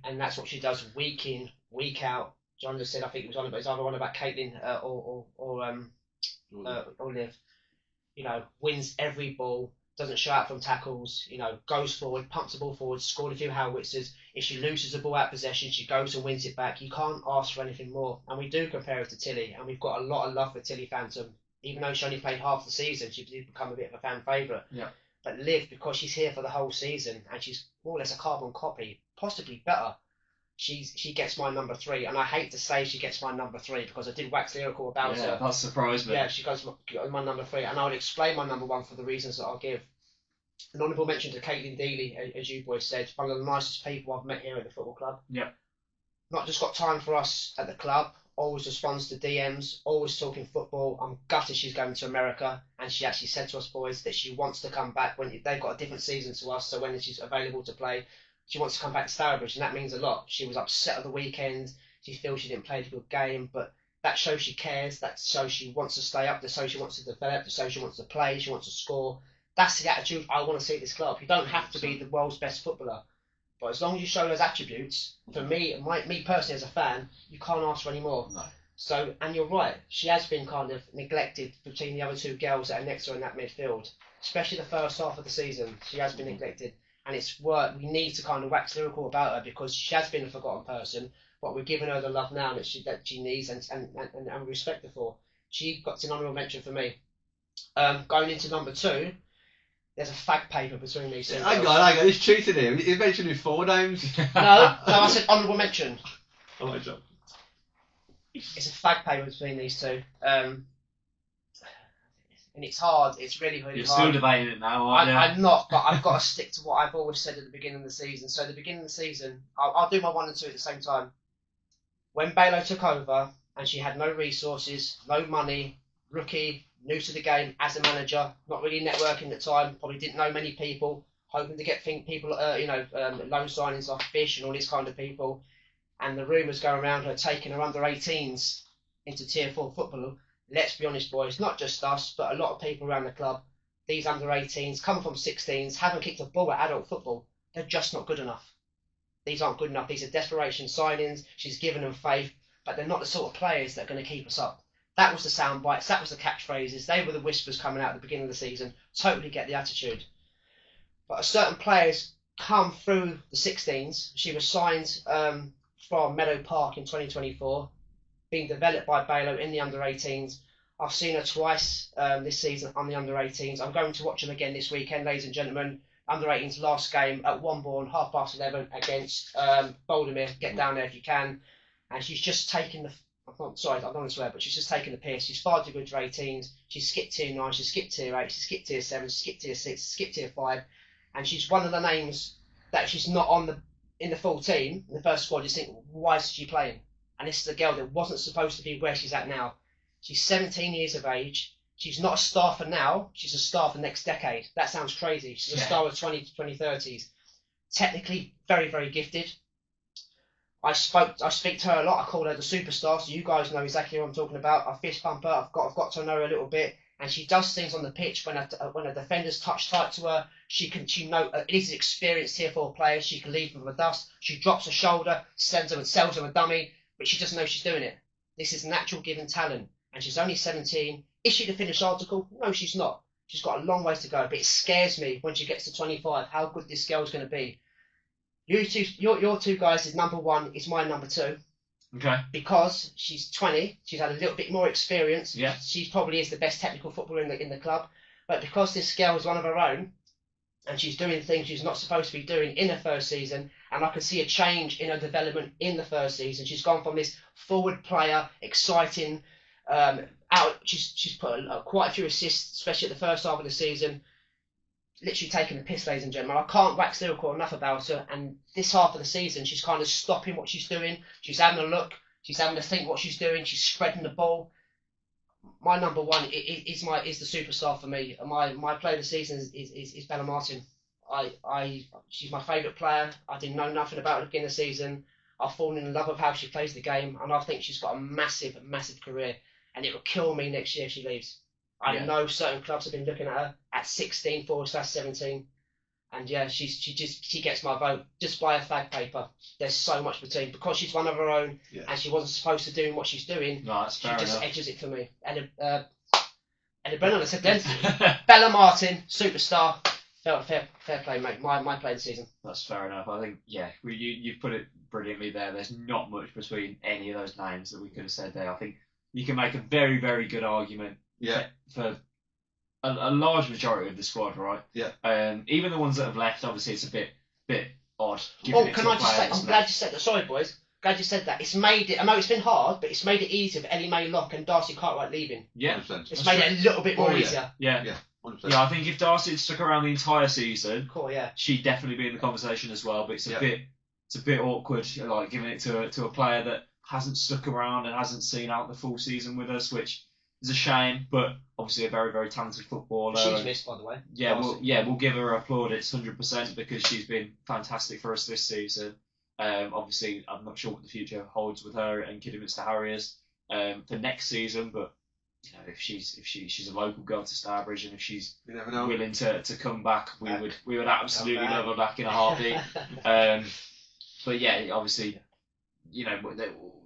And that's what she does week in, week out. John just said, I think it was either on about Caitlin or Liv. Wins every ball, doesn't show out from tackles, goes forward, pumps the ball forward, scored a few howitzers. If she loses the ball out of possession, she goes and wins it back. You can't ask for anything more. And we do compare it to Tilly, and we've got a lot of love for Tilly Phantom. Even though she only played half the season, she did become a bit of a fan favourite. Yeah. But Liv, because she's here for the whole season, and she's more or less a carbon copy, possibly better, she gets my number 3. And I hate to say she gets my number 3 because I did wax lyrical about her. Yeah, that surprised me. Yeah, she got my number 3, and I'll explain my number 1 for the reasons that I'll give. An honourable mention to Caitlin Dealey, as you boys said, one of the nicest people I've met here at the football club. Yeah. Not just got time for us at the club, always responds to DMs, always talking football. I'm gutted she's going to America, and she actually said to us boys that she wants to come back when they've got a different season to us, so when she's available to play, she wants to come back to Stourbridge, and that means a lot. She was upset at the weekend, she feels she didn't play a good game, but that shows she cares, that shows she wants to stay up, that shows she wants to develop, that shows she wants to play, she wants to score. That's the attitude I want to see at this club. You don't have to be the world's best footballer, but as long as you show those attributes, for me personally as a fan, you can't ask for any more. No. So, and you're right, she has been kind of neglected between the other 2 girls that are next to her in that midfield, especially the first half of the season. She has been neglected, and it's work. We need to kind of wax lyrical about her because she has been a forgotten person, but we're giving her the love now that she needs and respect her for. She got an honourable mention for me. Going into number 2, there's a fag paper between these two. Hang on, he's cheating here. He's mentioning 4 names. No, I said honourable mention. Oh my God. It's a fag paper between these two. And it's hard. It's really, really You're hard. still debating it now, aren't you? I'm not, but I've got to stick to what I've always said at the beginning of the season. So at the beginning of the season, I'll do my 1 and 2 at the same time. When Balo took over and she had no resources, no money, rookie, new to the game as a manager, not really networking at the time, probably didn't know many people, hoping to get people, loan signings off Fish and all these kind of people, and the rumours going around her taking her under 18s into Tier 4 football. Let's be honest, boys, not just us, but a lot of people around the club, these under 18s, come from 16s, haven't kicked a ball at adult football. They're just not good enough. These aren't good enough. These are desperation signings. She's given them faith, but they're not the sort of players that are going to keep us up. That was the sound bites. That was the catchphrases. They were the whispers coming out at the beginning of the season. Totally get the attitude. But certain players come through the 16s. She was signed from Meadow Park in 2024, being developed by Balo in the under 18s. I've seen her twice this season on the under 18s. I'm going to watch them again this weekend, ladies and gentlemen. Under 18s last game at Wombourne, 11:30 against Bouldermere. Get down there if you can. And she's just taken the. I don't want to swear, but she's just taking the piss. She's far too good for 18s. She's skipped tier 9, she's skipped tier 8, she's skipped tier 7, she's skipped tier 6, she's skipped tier 5, and she's one of the names that she's not in the full team, in the first squad. You think, why is she playing? And this is a girl that wasn't supposed to be where she's at now. She's 17 years of age. She's not a star for now. She's a star for the next decade. That sounds crazy. She's a star of 2030s. Technically, very, very gifted. I speak to her a lot. I call her the superstar, so you guys know exactly what I'm talking about. I fist pump her. I've got to know her a little bit, and she does things on the pitch when a defender's touch tight to her. She is an experienced Tier 4 player. She can leave them with dust. She drops her shoulder, sells them a dummy, but she doesn't know she's doing it. This is natural given talent, and she's only 17. Is she the finished article? No, she's not. She's got a long way to go, but it scares me when she gets to 25 how good this girl's going to be. Your two guys is number 1, is my number 2. Okay. Because she's 20, she's had a little bit more experience. Yeah. She probably is the best technical footballer in the club. But because this girl is one of her own, and she's doing things she's not supposed to be doing in her first season, and I can see a change in her development in the first season. She's gone from this forward player, exciting, She's put quite a few assists, especially at the first half of the season. Literally taking the piss, ladies and gentlemen. I can't wax lyrical enough about her. And this half of the season, she's kind of stopping what she's doing. She's having a look. She's having to think what she's doing. She's spreading the ball. My number 1 is the superstar for me. My player of the season is Bella Martin. She's my favourite player. I didn't know nothing about her at the beginning of the season. I've fallen in love with how she plays the game, and I think she's got a massive, massive career. And it will kill me next year if she leaves. I know certain clubs have been looking at her at 16/17, and yeah, she gets my vote just by a fag paper. There's so much between, because she's one of her own, and she wasn't supposed to do what she's doing. No, that's fair she just enough. edges it for me. And Brennan, I said then, Bella Martin, superstar. Fair play, mate. My play of the season. That's fair enough. I think, you've put it brilliantly there. There's not much between any of those names that we could have said there. I think you can make a very, very good argument for a large majority of the squad, right? Yeah. Even the ones that have left, obviously, it's a bit odd. Can I just say, I'm glad you said that. Sorry, boys. Glad you said that. It's made it, I know it's been hard, but it's made it easier for Ellie Mae Locke and Darcy Cartwright leaving. Yeah. 100%. It's made it a little bit more easier. Yeah. 100%. Yeah, I think if Darcy had stuck around the entire season, Cool, yeah. she'd definitely be in the conversation as well. But it's a bit awkward, like giving it to a player that hasn't stuck around and hasn't seen out the full season with us, which is a shame. But obviously a very, very talented footballer. She's missed, by the way. We'll give her a plaudits 100% because she's been fantastic for us this season. Obviously, I'm not sure what the future holds with her and Kidderminster Harriers for next season, but you know, if she's a local girl to Starbridge, and if she's willing to come back, we would absolutely love her back in a heartbeat. But yeah, obviously, you know,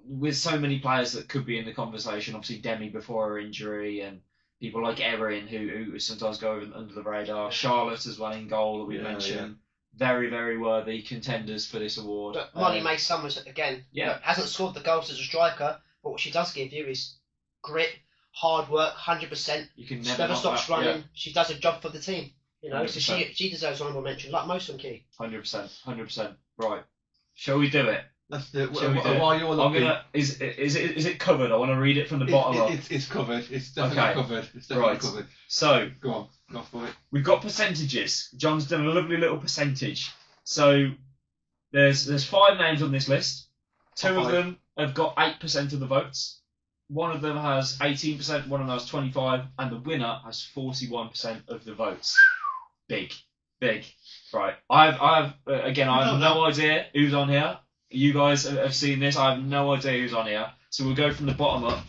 with so many players that could be in the conversation, obviously Demi before her injury, and people like Erin who sometimes go under the radar, Charlotte as well in goal that we mentioned. Very, very worthy contenders for this award. But Molly May Summers, again, hasn't scored the goals as a striker, but what she does give you is grit, hard work, 100%. You can She never never knock stops that. running. She does a job for the team. You know, so 100%. she deserves honourable mention, like most of them, Key. 100%. Right. Shall we do it? That's the Shall we do it? while you're I'm looking. gonna. Is it covered? I want to read it from the bottom up. It's covered. It's definitely covered. It's definitely Right. covered. So Go for it. we've got percentages. John's done a lovely little percentage. So there's 5 names on this list. 2 of them have got 8% of the votes. One of them has 18%. One of them has 25%, and the winner has 41% of the votes. Big. Right. I have no idea who's on here. You guys have seen this. I have no idea who's on here. So we'll go from the bottom up.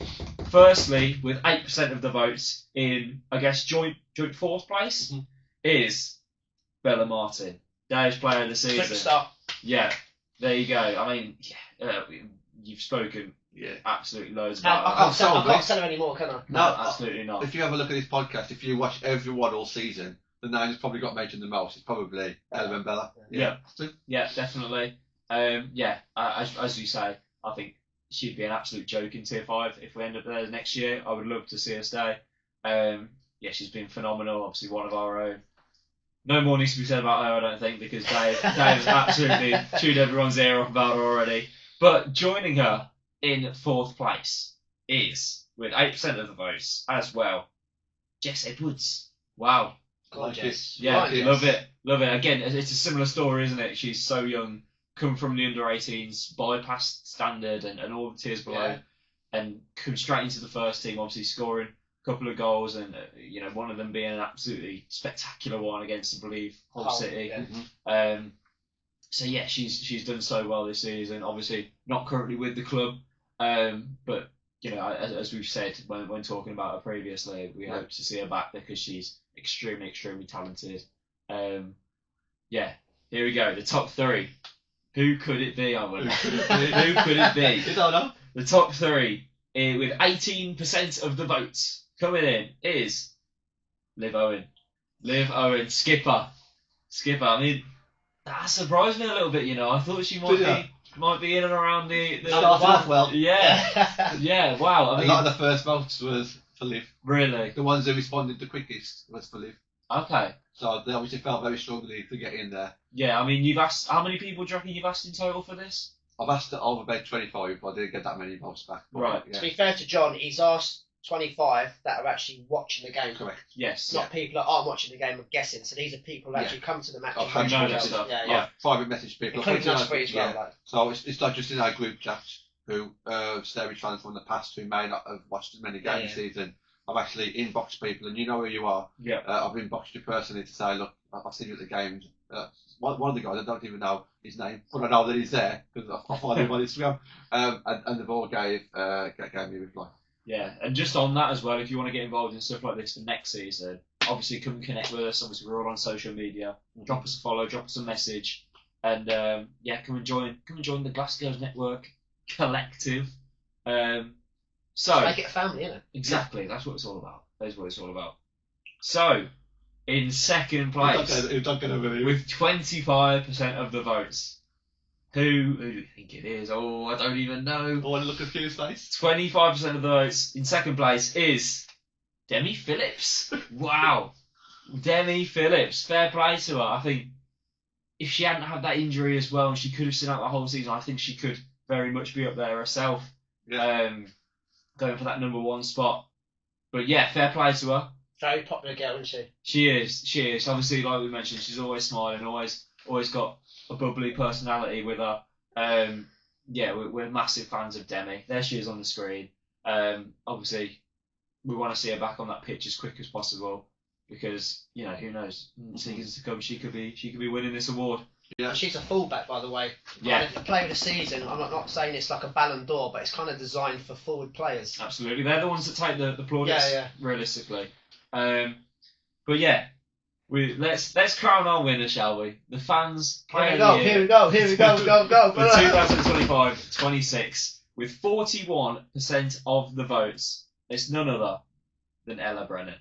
Firstly, with 8% of the votes in, I guess, joint 4th place, is Bella Martin, Dave's player of the season. Superstar. Yeah, there you go. I mean, you've spoken absolutely loads I about her. can't sell her anymore, can I? No, absolutely not. If you have a look at this podcast, if you watch everyone all season, the name that's probably got mentioned the most is probably Ella and Bella. Yeah, definitely. As you say, I think she'd be an absolute joke in Tier 5 if we end up there next year. I would love to see her stay. She's been phenomenal. Obviously, one of our own. No more needs to be said about her, I don't think, because Dave has absolutely chewed everyone's ear off about her already. But joining her in 4th place is, with 8% of the votes as well, Jess Edwards. Wow. Gorgeous. Yeah, Gorgeous. love it. Again, it's a similar story, isn't it? She's so young, come from the under-18s, bypassed standard and all the tiers below, and come straight into the first team, obviously scoring a couple of goals, and one of them being an absolutely spectacular one against, I believe, Hull City. Yeah. So yeah, she's done so well this season. Obviously, not currently with the club, but as we've said when talking about her previously, we hope to see her back because she's extremely talented. Here we go. The top 3. Who could it be? I wonder. Who could it be? You don't know. The top 3 with 18% of the votes coming in is Liv Owen. Liv Owen, skipper. I mean, that surprised me a little bit. I thought she might be in and around the Started off well. Yeah. Wow. I A mean, lot of the first votes was for Liv. really. The ones that responded the quickest was for Liv. Okay. So they obviously felt very strongly to get in there. Yeah. I mean, you've asked how many people do you reckon you've asked in total for this? I've asked it over about 25, but I didn't get that many votes back. But, Right. To be fair to John, he's asked 25 that are actually watching the game. Correct. Yes. Not people that aren't watching the game, I'm guessing. So these are people who actually come to the match. I've and had watch know the that game. stuff. Yeah. Private message people. Including us three as well. Yeah. Like. So it's not just in our group chats who Steerage fans from the past who may not have watched as many games this season. I've actually inboxed people, and you know who you are. Yeah. I've inboxed you personally to say, look, I've seen you at the games. One of the guys, I don't even know his name, but I know that he's there because I follow him on Instagram. And they've all gave me a reply. Yeah, and just on that as well, if you want to get involved in stuff like this for next season, obviously come and connect with us. Obviously, we're all on social media. Drop us a follow, drop us a message, and come and join the Glassgirls Network collective. So make it a family, innit? Exactly, that's what it's all about. So, in second place, with 25% of the votes, who do you think it is? Oh, I don't even know. I want to look at Q's face. 25% of the votes in second place is Demi Phillips. Wow. Demi Phillips. Fair play to her. I think if she hadn't had that injury as well and she could have seen out the whole season, I think she could very much be up there herself. Yeah. Going for that number 1 spot. But yeah, fair play to her. Very popular girl, isn't she? She is. Obviously, like we mentioned, she's always smiling, always got a bubbly personality with her. We're massive fans of Demi. There she is on the screen. Obviously, we want to see her back on that pitch as quick as possible because who knows? Seasons to come, she could be winning this award. Yeah. She's a fullback, by the way. Yeah. The player of the season. I'm not saying it's like a Ballon d'Or, but it's kind of designed for forward players. Absolutely, they're the ones that take the plaudits. Yeah. Realistically, but yeah. Let's crown our winner, shall we? The fans. Here we go. Go. For 2025-26, with 41% of the votes, it's none other than Ella Brennan.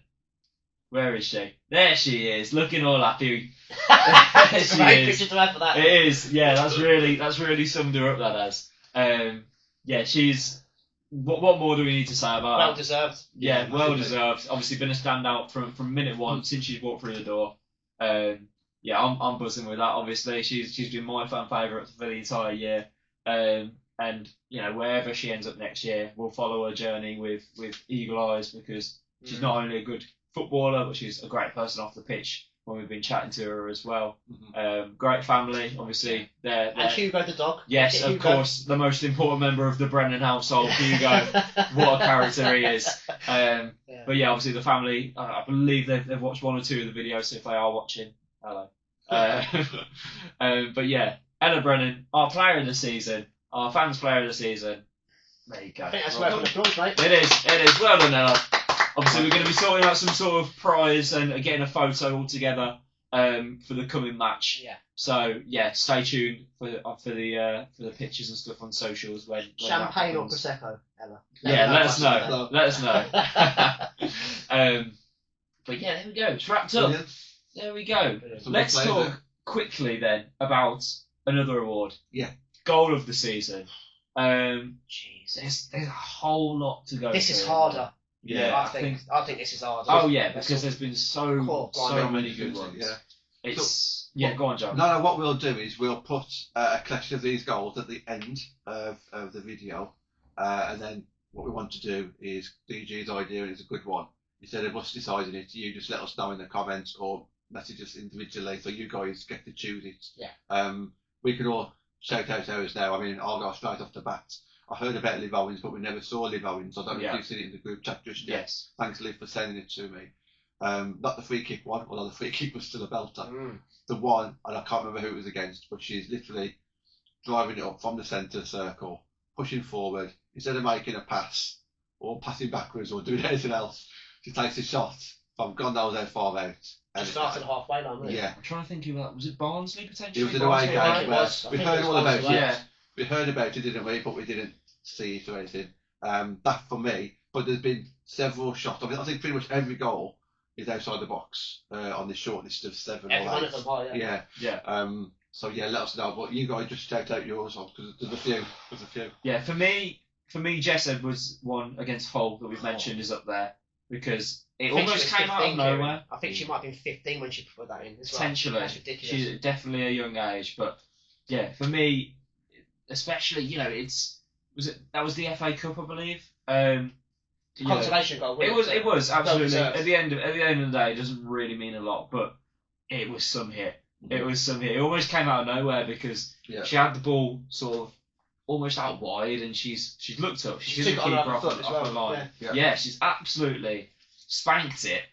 Where is she? There she is, looking all happy. There she Great is. picture to have for that. It is. Yeah, that's really summed her up. That has. She's what more do we need to say about Well her? deserved. Yeah, well massively. deserved. Obviously been a standout from minute one since she's walked through the door. Yeah, I'm buzzing with that. Obviously, she's been my fan favourite for the entire year. And you know, wherever she ends up next year, we'll follow her journey with eagle eyes, because she's not only a good footballer, but she's a great person off the pitch. When we've been chatting to her as well. Great family, obviously. They're And Hugo the dog. yes, Hugo. of course, the most important member of the Brennan household, Hugo. What a character he is. But yeah, obviously the family, I believe they've watched one or two of the videos, so if they are watching, hello. But yeah, Ella Brennan, our player of the season, our fans' player of the season. There you go. I think that's Well worth an done. applause, mate. It is. Well done, Ella. Obviously, we're going to be sorting out some sort of prize and getting a photo all together for the coming match. Yeah. So yeah, stay tuned for the pictures and stuff on socials when Champagne that or happens. Prosecco, Ella? Yeah, let us Let know. Let us know. But yeah, there we go. It's wrapped up. Brilliant. There we go. Brilliant. Some Let's good players talk quickly then about another award. Yeah. Goal of the season. Jeez. There's a whole lot to go This through. is harder. Yeah, I think this is harder. Oh yeah, That's because all. there's been so Cool. many good ones. Yeah. It's go on, John. No, what we'll do is we'll put a collection of these goals at the end of the video, and then what we want to do is DG's idea, and it's a good one. Instead of us deciding it, you just let us know in the comments or message us individually, so you guys get to choose it. Yeah. We can all shout out ours now. I mean, I'll go straight off the bat. I heard about Liv Owens, but we never saw Liv Owens. I don't know if you've seen it in the group chat just yet. Yes. Thanks, Liv, for sending it to me. Not the free kick one, although the free kick was still a belter. The one, and I can't remember who it was against, but she's literally driving it up from the centre circle, pushing forward. Instead of making a pass or passing backwards or doing anything else, she takes a shot from God knows how far out. Just started halfway line, wasn't it? Yeah. I'm trying to think who that was. It Barnsley potentially? It was an away Barnsley, I think game it where was. I we think heard it was all about it. Barnsley, Yeah. We heard about it, didn't we? But we didn't see it or anything. That for me. But there's been several shots. I think pretty much every goal is outside the box on this short list of 7 Every or one 8. of them are, yeah. Yeah. So yeah, let us know. But you guys just shout out yours because there's a few. There's a few. Yeah, for me, Jess Edwards' one against Hull that we've mentioned is up there, because it I think almost she was came out of 15, Kieran. nowhere. I think she might have been 15 when she put that in. As well. Potentially. That's ridiculous. She's definitely a young age, but yeah, for me, especially, that was the FA Cup, I believe. Consolation goal. It wasn't was absolutely deserved. at the end of the day, it doesn't really mean a lot, but it was some hit. It was some hit. It almost came out of nowhere because she had the ball sort of almost out wide, and she's looked up. She's She the took it on keeper her off foot as the well, line. yeah. Yeah, she's absolutely spanked it,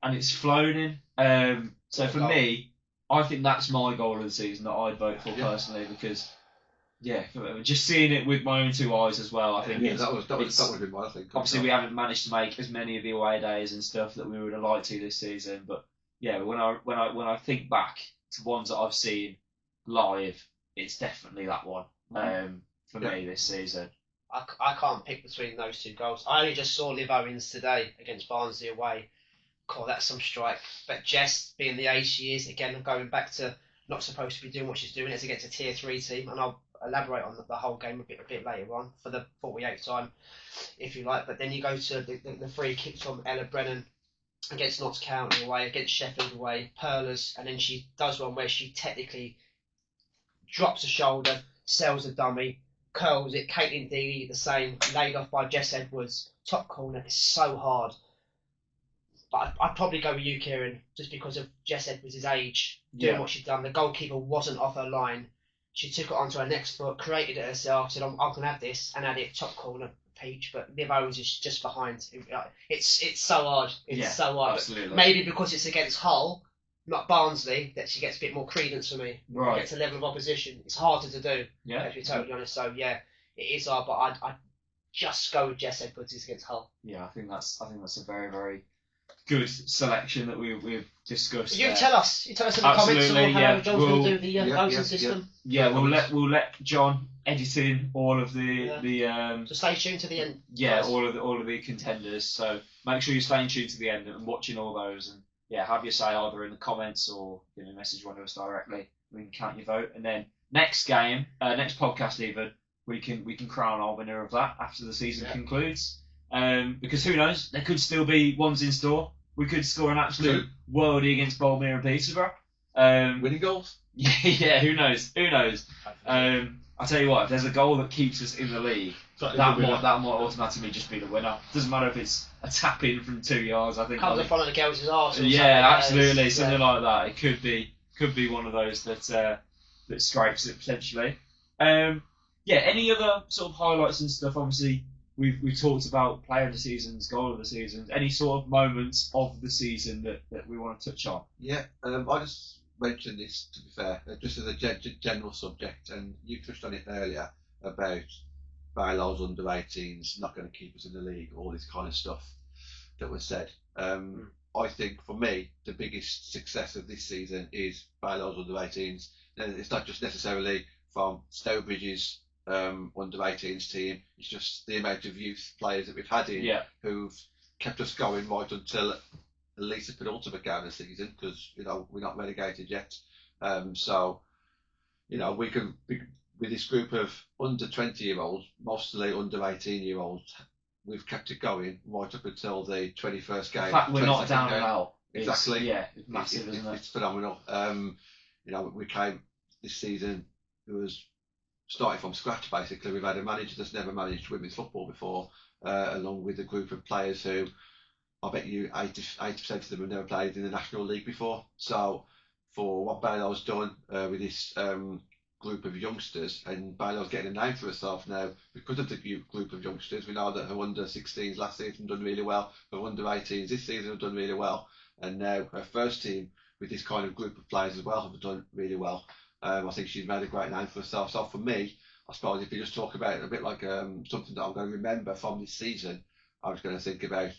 and it's flown in. So for Goal. me, I think that's my goal of the season that I'd vote for Yeah. personally, because just seeing it with my own two eyes as well, I think Yeah, it's, that would it's- have been mine, I think. obviously we haven't managed to make as many of the away days and stuff that we would have liked to this season, but yeah, when I think back to ones that I've seen live, it's definitely that one for me this season. I can't pick between those two goals. I only just saw Liv Owens today against Barnsley away. God, that's some strike. But Jess, being the age she is, again, going back to not supposed to be doing what she's doing, it's against a tier 3 team, and I'll elaborate on the whole game a bit later on for the 48th time, if you like. But then you go to the free kicks from Ella Brennan against Notts County away, against Sheffield away, Perlers, and then she does one where she technically drops a shoulder, sells a dummy, curls it. Caitlin Deely the same, laid off by Jess Edwards, top corner. It's so hard. But I'd probably go with you, Kieran, just because of Jess Edwards' age, doing what she'd done. The goalkeeper wasn't off her line. She took it onto her next foot, created it herself, said, I can have this, and had it top corner, Peach. But Liv Owens is just behind. It's so hard. It's so hard. Absolutely. Maybe because it's against Hull, not Barnsley, that she gets a bit more credence for me. Right. Gets a level of opposition. It's harder to do, Yeah. to be totally honest. So, yeah, it is hard, but I'd just go with Jess Edwards against Hull. Yeah, I think that's a very, very good selection that we've discussed. You there. tell us in the comments or Absolutely, how yeah. John's going We'll- to do the voting system. Yeah, we'll let John edit in all of So stay tuned to the end. yeah, guys. all of the contenders. So make sure you're staying tuned to the end and watching all those, and yeah, have your say either in the comments or message one of us directly. We can count your vote, and then next game, next podcast even, we can crown our winner of that after the season concludes. Because who knows, there could still be ones in store. We could score an absolute worldie against Boldmere and Peterborough. Winning goals? Yeah, who knows? I'll tell you what, if there's a goal that keeps us in the league, that might automatically just be the winner. Doesn't matter if it's a tap in from 2 yards. I think comes in front of the girls' arse. Yeah, absolutely, something like that. It could be one of those that scrapes it potentially. Any other sort of highlights and stuff? Obviously, we've talked about player of the seasons, goal of the seasons. Any sort of moments of the season that we want to touch on? Yeah, I just mentioned this, to be fair, just as a general subject, and you touched on it earlier about Barlow's under 18s not going to keep us in the league, all this kind of stuff that was said. I think for me, the biggest success of this season is Barlow's under 18s. And it's not just necessarily from Stowbridge's under 18s team, it's just the amount of youth players that we've had in who've kept us going right until at least the penultimate game of the season, because we're not relegated yet. So we can, with this group of under 20-year-olds, mostly under 18-year-olds, we've kept it going right up until the 21st game. The fact we're not down and out. Exactly. It's massive, isn't it? It's phenomenal. We came this season, it was starting from scratch basically. We've had a manager that's never managed women's football before, along with a group of players who, I bet you 80% of them have never played in the National League before. So for what Barlow's done with this group of youngsters, and Barlow's getting a name for herself now because of the group of youngsters. We know that her under 16s last season done really well, her under 18s this season have done really well, and now her first team with this kind of group of players as well have done really well. I think she's made a great name for herself. So for me, I suppose if you just talk about it a bit like something that I'm going to remember from this season, I was going to think about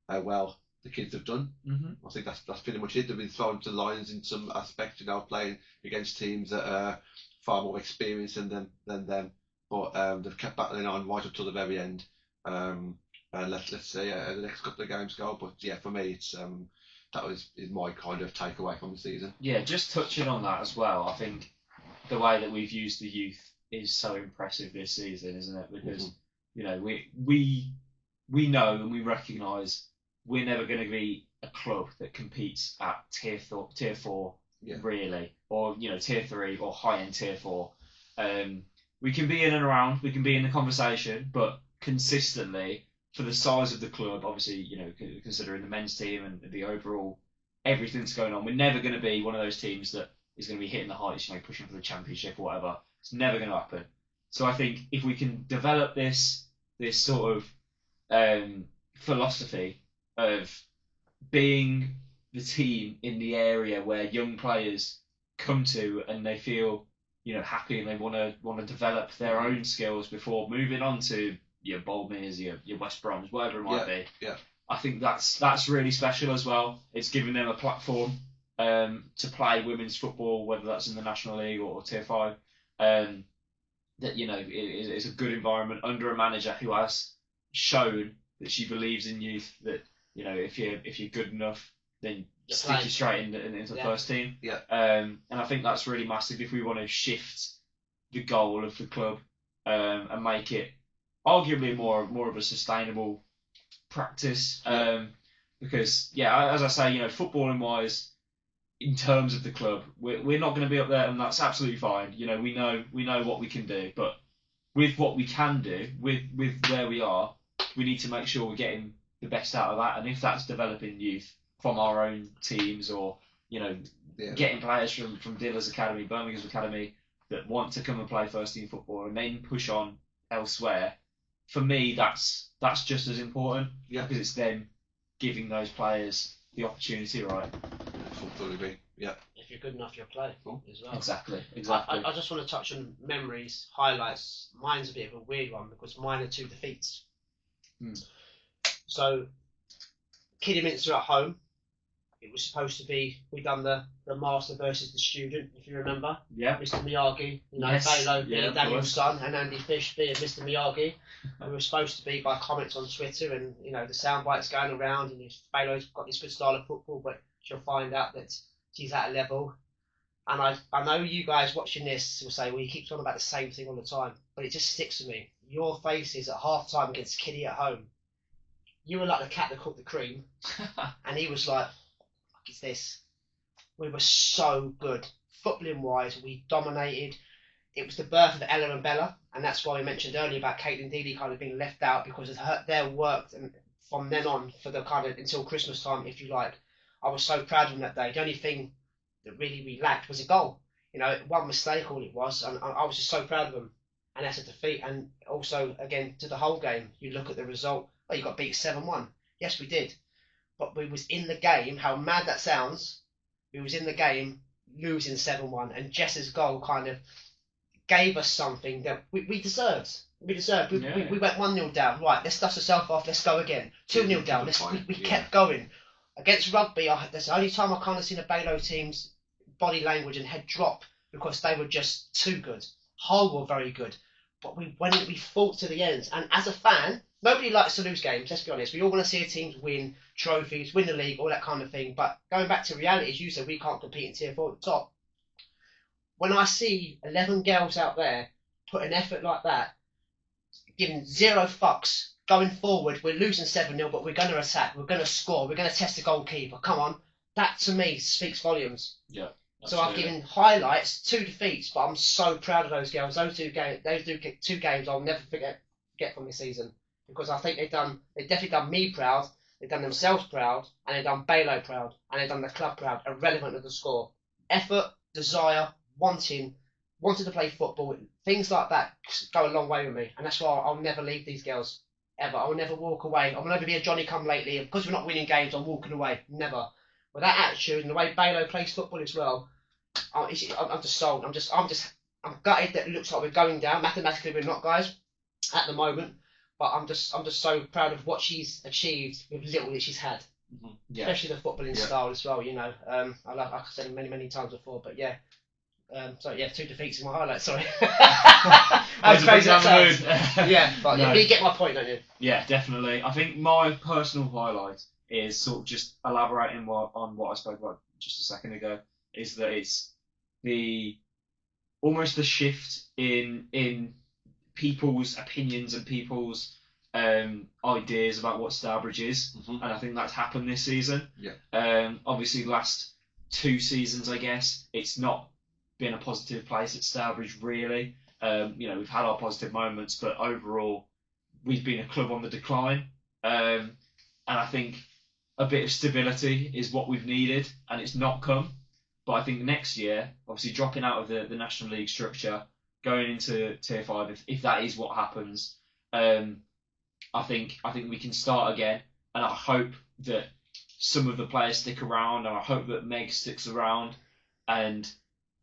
how well the kids have done. I think that's pretty much it. They've been thrown to the lions in some aspect, playing against teams that are far more experienced than them, but they've kept battling on right up to the very end. Let's see how the next couple of games go. But yeah, for me, it's is my kind of takeaway from the season. Yeah, just touching on that as well. I think the way that we've used the youth is so impressive this season, isn't it? Because we know and we recognise we're never going to be a club that competes at tier 4, really, or tier 3 or high end tier 4. We can be in and around, we can be in the conversation, but consistently for the size of the club, obviously, considering the men's team and the overall everything that's going on, we're never going to be one of those teams that is going to be hitting the heights, pushing for the championship or whatever. It's never going to happen. So I think if we can develop this sort of philosophy of being the team in the area where young players come to and they feel happy and they want to develop their own skills before moving on to your Boldmeres, your West Broms, whatever it might be. Yeah. I think that's really special as well. It's giving them a platform to play women's football, whether that's in the National League or Tier 5. That it's a good environment under a manager who has shown that she believes in youth. That if you're good enough, then stick you straight into the first team. Yeah. And I think that's really massive if we want to shift the goal of the club and make it arguably more of a sustainable practice. Because as I say, footballing wise, in terms of the club, we're not going to be up there, and that's absolutely fine. We know what we can do, but with what we can do, with where we are, we need to make sure we're getting the best out of that. And if that's developing youth from our own teams, or getting players from Diller's Academy, Birmingham's Academy, that want to come and play first team football and then push on elsewhere, for me that's just as important, because it's them giving those players the opportunity, right? Fully agree. Yeah. If you're good enough, you'll play as well. Exactly. I just want to touch on memories, highlights. Mine's a bit of a weird one because mine are 2 defeats. So, Kidderminster at home. It was supposed to be, we done the master versus the student, if you remember. Yeah. Mr. Miyagi, Yes. Balo being Daniel's son, and Andy Fish being Mr. Miyagi. We were supposed to be by comments on Twitter, and the sound bites going around, and Balo's got this good style of football, but she'll find out that she's at a level And I know you guys watching this will say, well, he keeps on about the same thing all the time, but it just sticks with me. Your faces at half time against Kiddie at home, you were like the cat that caught the cream, and he was like, what is this? We were so good. Footballing wise, we dominated. It was the birth of Ella and Bella, and that's why we mentioned earlier about Caitlin Dealey kind of being left out because of their work and from then on for the kind of until Christmas time, if you like. I was so proud of them that day. The only thing that really we lacked was a goal. You know, one mistake all it was, and I was just so proud of them. And that's a defeat. And also, again, to the whole game, you look at the result. Oh, you got beat 7-1. Yes, we did. But we was in the game, how mad that sounds, we was in the game losing 7-1. And Jess's goal kind of gave us something that we deserved. We deserved. We went 1-0 down. Right, let's dust ourselves off. Let's go again. 2-0 down. We kept going. Against rugby, that's the only time I kind of seen a Balo team's body language and head drop because they were just too good. Hull were very good. But we fought to the end. And as a fan, nobody likes to lose games, let's be honest. We all want to see our teams win trophies, win the league, all that kind of thing. But going back to reality, as you said, we can't compete in Tier 4 at the top. When I see 11 girls out there put an effort like that, giving zero fucks, going forward, we're losing 7-0, but we're going to attack, we're going to score, we're going to test the goalkeeper, come on. That, to me, speaks volumes. Yeah. So I've given highlights, 2 defeats, but I'm so proud of those girls. Those two games I'll never forget from this season. Because I think they've definitely done me proud, they've done themselves proud, and they've done Balo proud, and they've done the club proud, irrelevant of the score. Effort, desire, wanting to play football, things like that go a long way with me. And that's why I'll never leave these girls. Ever. I will never walk away. I will never be a Johnny come lately. And because we're not winning games, I'm walking away. Never. With that attitude and the way Balo plays football as well, I'm just sold. I'm gutted that it looks like we're going down. Mathematically, we're not, guys, at the moment. But I'm just so proud of what she's achieved with little that she's had. Mm-hmm. Yeah. Especially the footballing style as well. You know, I've said it many times before, but yeah. 2 defeats in my highlights, sorry. How crazy that sounds. Yeah, but no. You get my point, don't you? Yeah, definitely. I think my personal highlight is sort of just elaborating on what I spoke about just a second ago, is that it's almost the shift in people's opinions and people's ideas about what Stourbridge is, and I think that's happened this season. Yeah. Obviously, last 2 seasons, I guess, it's not been a positive place at Stourbridge, really. We've had our positive moments, but overall, we've been a club on the decline. And I think a bit of stability is what we've needed, and it's not come. But I think next year, obviously dropping out of the National League structure, going into Tier 5, if that is what happens, I think we can start again. And I hope that some of the players stick around, and I hope that Meg sticks around, and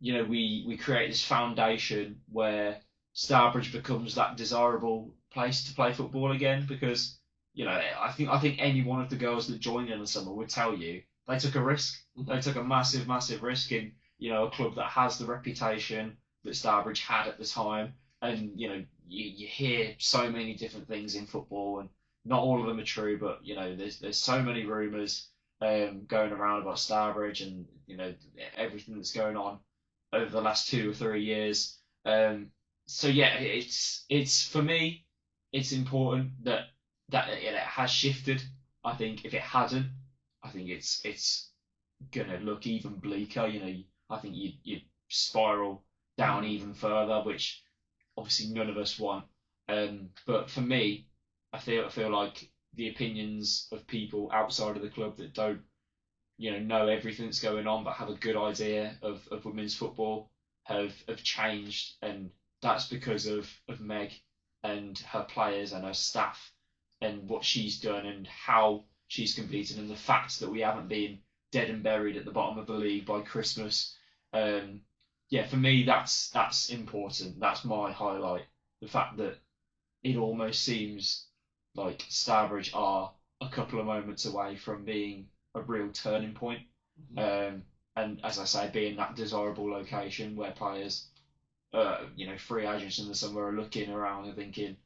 we create this foundation where Stourbridge becomes that desirable place to play football again. Because I think any one of the girls that joined in the summer would tell you they took a risk. Mm-hmm. They took a massive risk in a club that has the reputation that Stourbridge had at the time. And you hear so many different things in football, and not all of them are true. But there's so many rumours going around about Stourbridge, and everything that's going on over the last 2 or 3 years. So yeah, it's for me, it's important that it has shifted. I think if it hadn't, I think it's gonna look even bleaker. I think you spiral down even further, which obviously none of us want. But for me, I feel like the opinions of people outside of the club that don't know everything that's going on, but have a good idea of women's football have changed, and that's because of Meg and her players and her staff and what she's done and how she's competed, and the fact that we haven't been dead and buried at the bottom of the league by Christmas. For me, that's important. That's my highlight. The fact that it almost seems like Stourbridge are a couple of moments away from being a real turning point. And as I say, being that desirable location where players, free agents in the summer are looking around and thinking,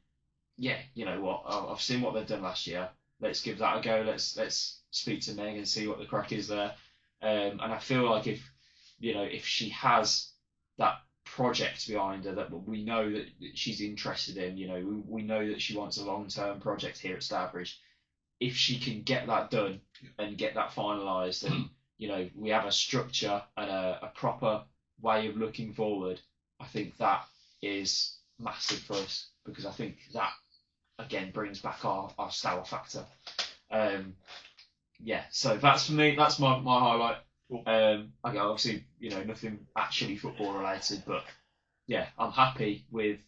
yeah, you know what, I've seen what they've done last year. Let's give that a go. Let's speak to Meg and see what the crack is there. And I feel like if if she has that project behind her that we know that she's interested in, we know that she wants a long-term project here at Stourbridge. If she can get that done and get that finalised, and we have a structure and a proper way of looking forward, I think that is massive for us, because I think that again brings back our Stour factor. So that's for me. That's my highlight. Obviously, nothing actually football related, but yeah, I'm happy with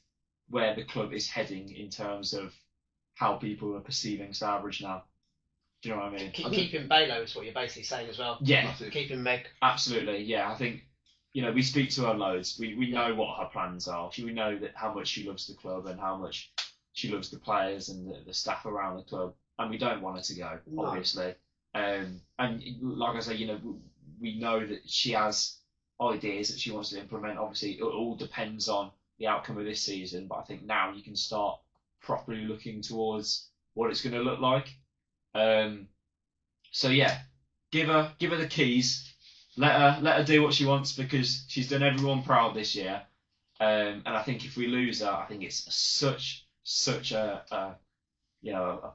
where the club is heading in terms of how people are perceiving Stourbridge now. Do you know what I mean? Keeping Balo is what you're basically saying as well. Yeah. Keeping Meg. Absolutely, yeah. I think, we speak to her loads. We know what her plans are. We know that how much she loves the club and how much she loves the players and the staff around the club. And we don't want her to go, obviously. And like I say, we know that she has ideas that she wants to implement. Obviously, it all depends on the outcome of this season. But I think now you can start properly looking towards what it's going to look like. So yeah, give her the keys. Let her do what she wants, because she's done everyone proud this year. And I think if we lose her, I think it's such a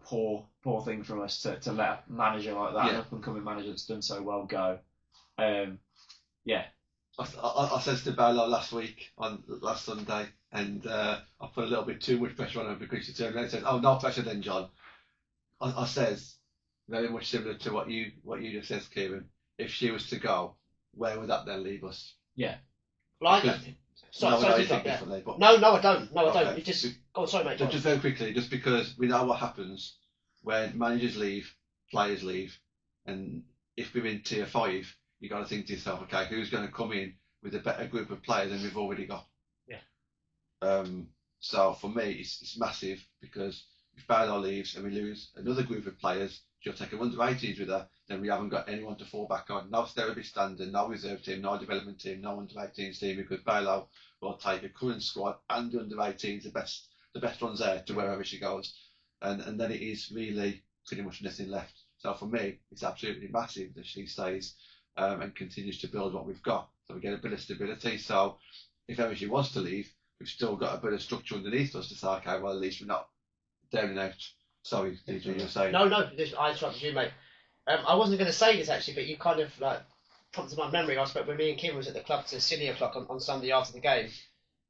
poor thing from us to let a manager like that, an up and coming manager that's done so well, go. I said to Bella last Sunday, and I put a little bit too much pressure on her, because she turned around and said, "Oh, no pressure then, John." I says very much similar to what you just said, Kieran. If she was to go, where would that then leave us? Yeah. Like, sorry, think differently. But no, I don't. No, I don't. You just go on. Sorry, mate. Just very quickly, just because we know what happens when managers leave, players leave, and if we're in tier 5, you got to think to yourself, okay, who's going to come in with a better group of players than we've already got? Yeah. So for me, it's massive, because if Barlow leaves and we lose another group of players, she'll take a under-18s with her, then we haven't got anyone to fall back on. No Sterby standard, no reserve team, no development team, no under-18s team, because Barlow will take a current squad and the under-18s, the best ones there, to wherever she goes. And then it is really pretty much nothing left. So for me, it's absolutely massive that she stays and continues to build what we've got. So we get a bit of stability. So if ever she wants to leave, we've still got a bit of structure underneath us to say, okay, well, at least we're not down and out. Sorry, DJ, you were saying. No, I interrupted you, mate. I wasn't going to say this actually, but you kind of prompted my memory. I spoke when me and Kieran was at the club to silly o'clock on Sunday after the game,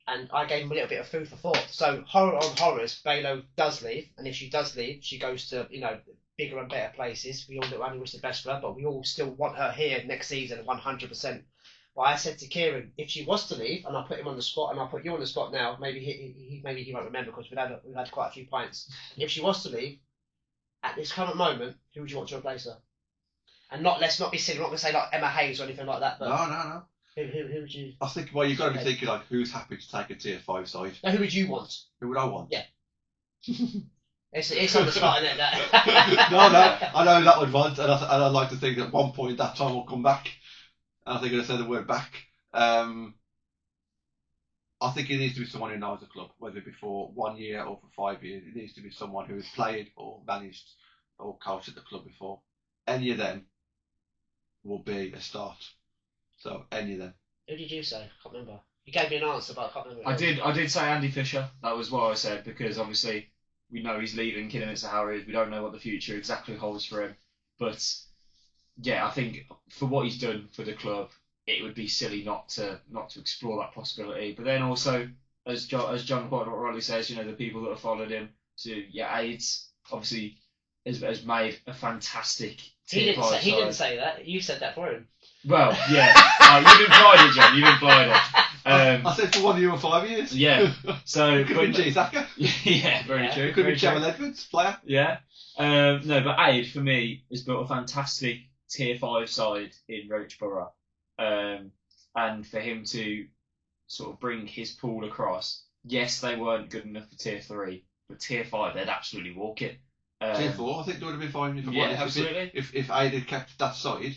and I gave him a little bit of food for thought. So horror on horrors, Balo does leave, and if she does leave, she goes to bigger and better places. We all only wish the best for her, but we all still want her here next season 100%. But I said to Kieran, if she was to leave, and I put him on the spot, and I'll put you on the spot now, maybe he won't remember, because we've had quite a few pints. If she was to leave, at this current moment, who would you want to replace her? And let's not be silly. We're not going to say like Emma Hayes or anything like that. But no. Who would you? I think you've got to be thinking like, who's happy to take a tier 5 side? No, who would you want? Who would I want? Yeah. It's on the spot, isn't it? That? No, I know that would want, and I'd like to think that at one point that time will come back. And I think I'm going to say the word back. I think it needs to be someone who knows the club, whether it be for 1 year or for 5 years. It needs to be someone who has played or managed or coached at the club before. Any of them will be a start. So any of them. Who did you say? I can't remember. You gave me an answer, but I can't remember. I did say Andy Fisher. That was what I said, because obviously we know he's leaving Kidderminster Harriers. We don't know what the future exactly holds for him, but yeah, I think for what he's done for the club, it would be silly not to explore that possibility. But then also, as John quite rightly says, the people that have followed him to AIDS obviously has made a fantastic He tier 5 side. didn't say that. You said that for him. Well, yeah. You've implied it, John. You've implied it. I said for 1 year or 5 years. Yeah. So could be G Zaka. Yeah, very true. Could be Cheryl Edwards, player. Yeah. No, but Aid for me has built a fantastic tier 5 side in Roachborough, and for him to sort of bring his pool across. Yes, they weren't good enough for tier 3, but tier 5 they'd absolutely walk it. Tier 4, I think they would have been fine. Absolutely. If Aid had kept that side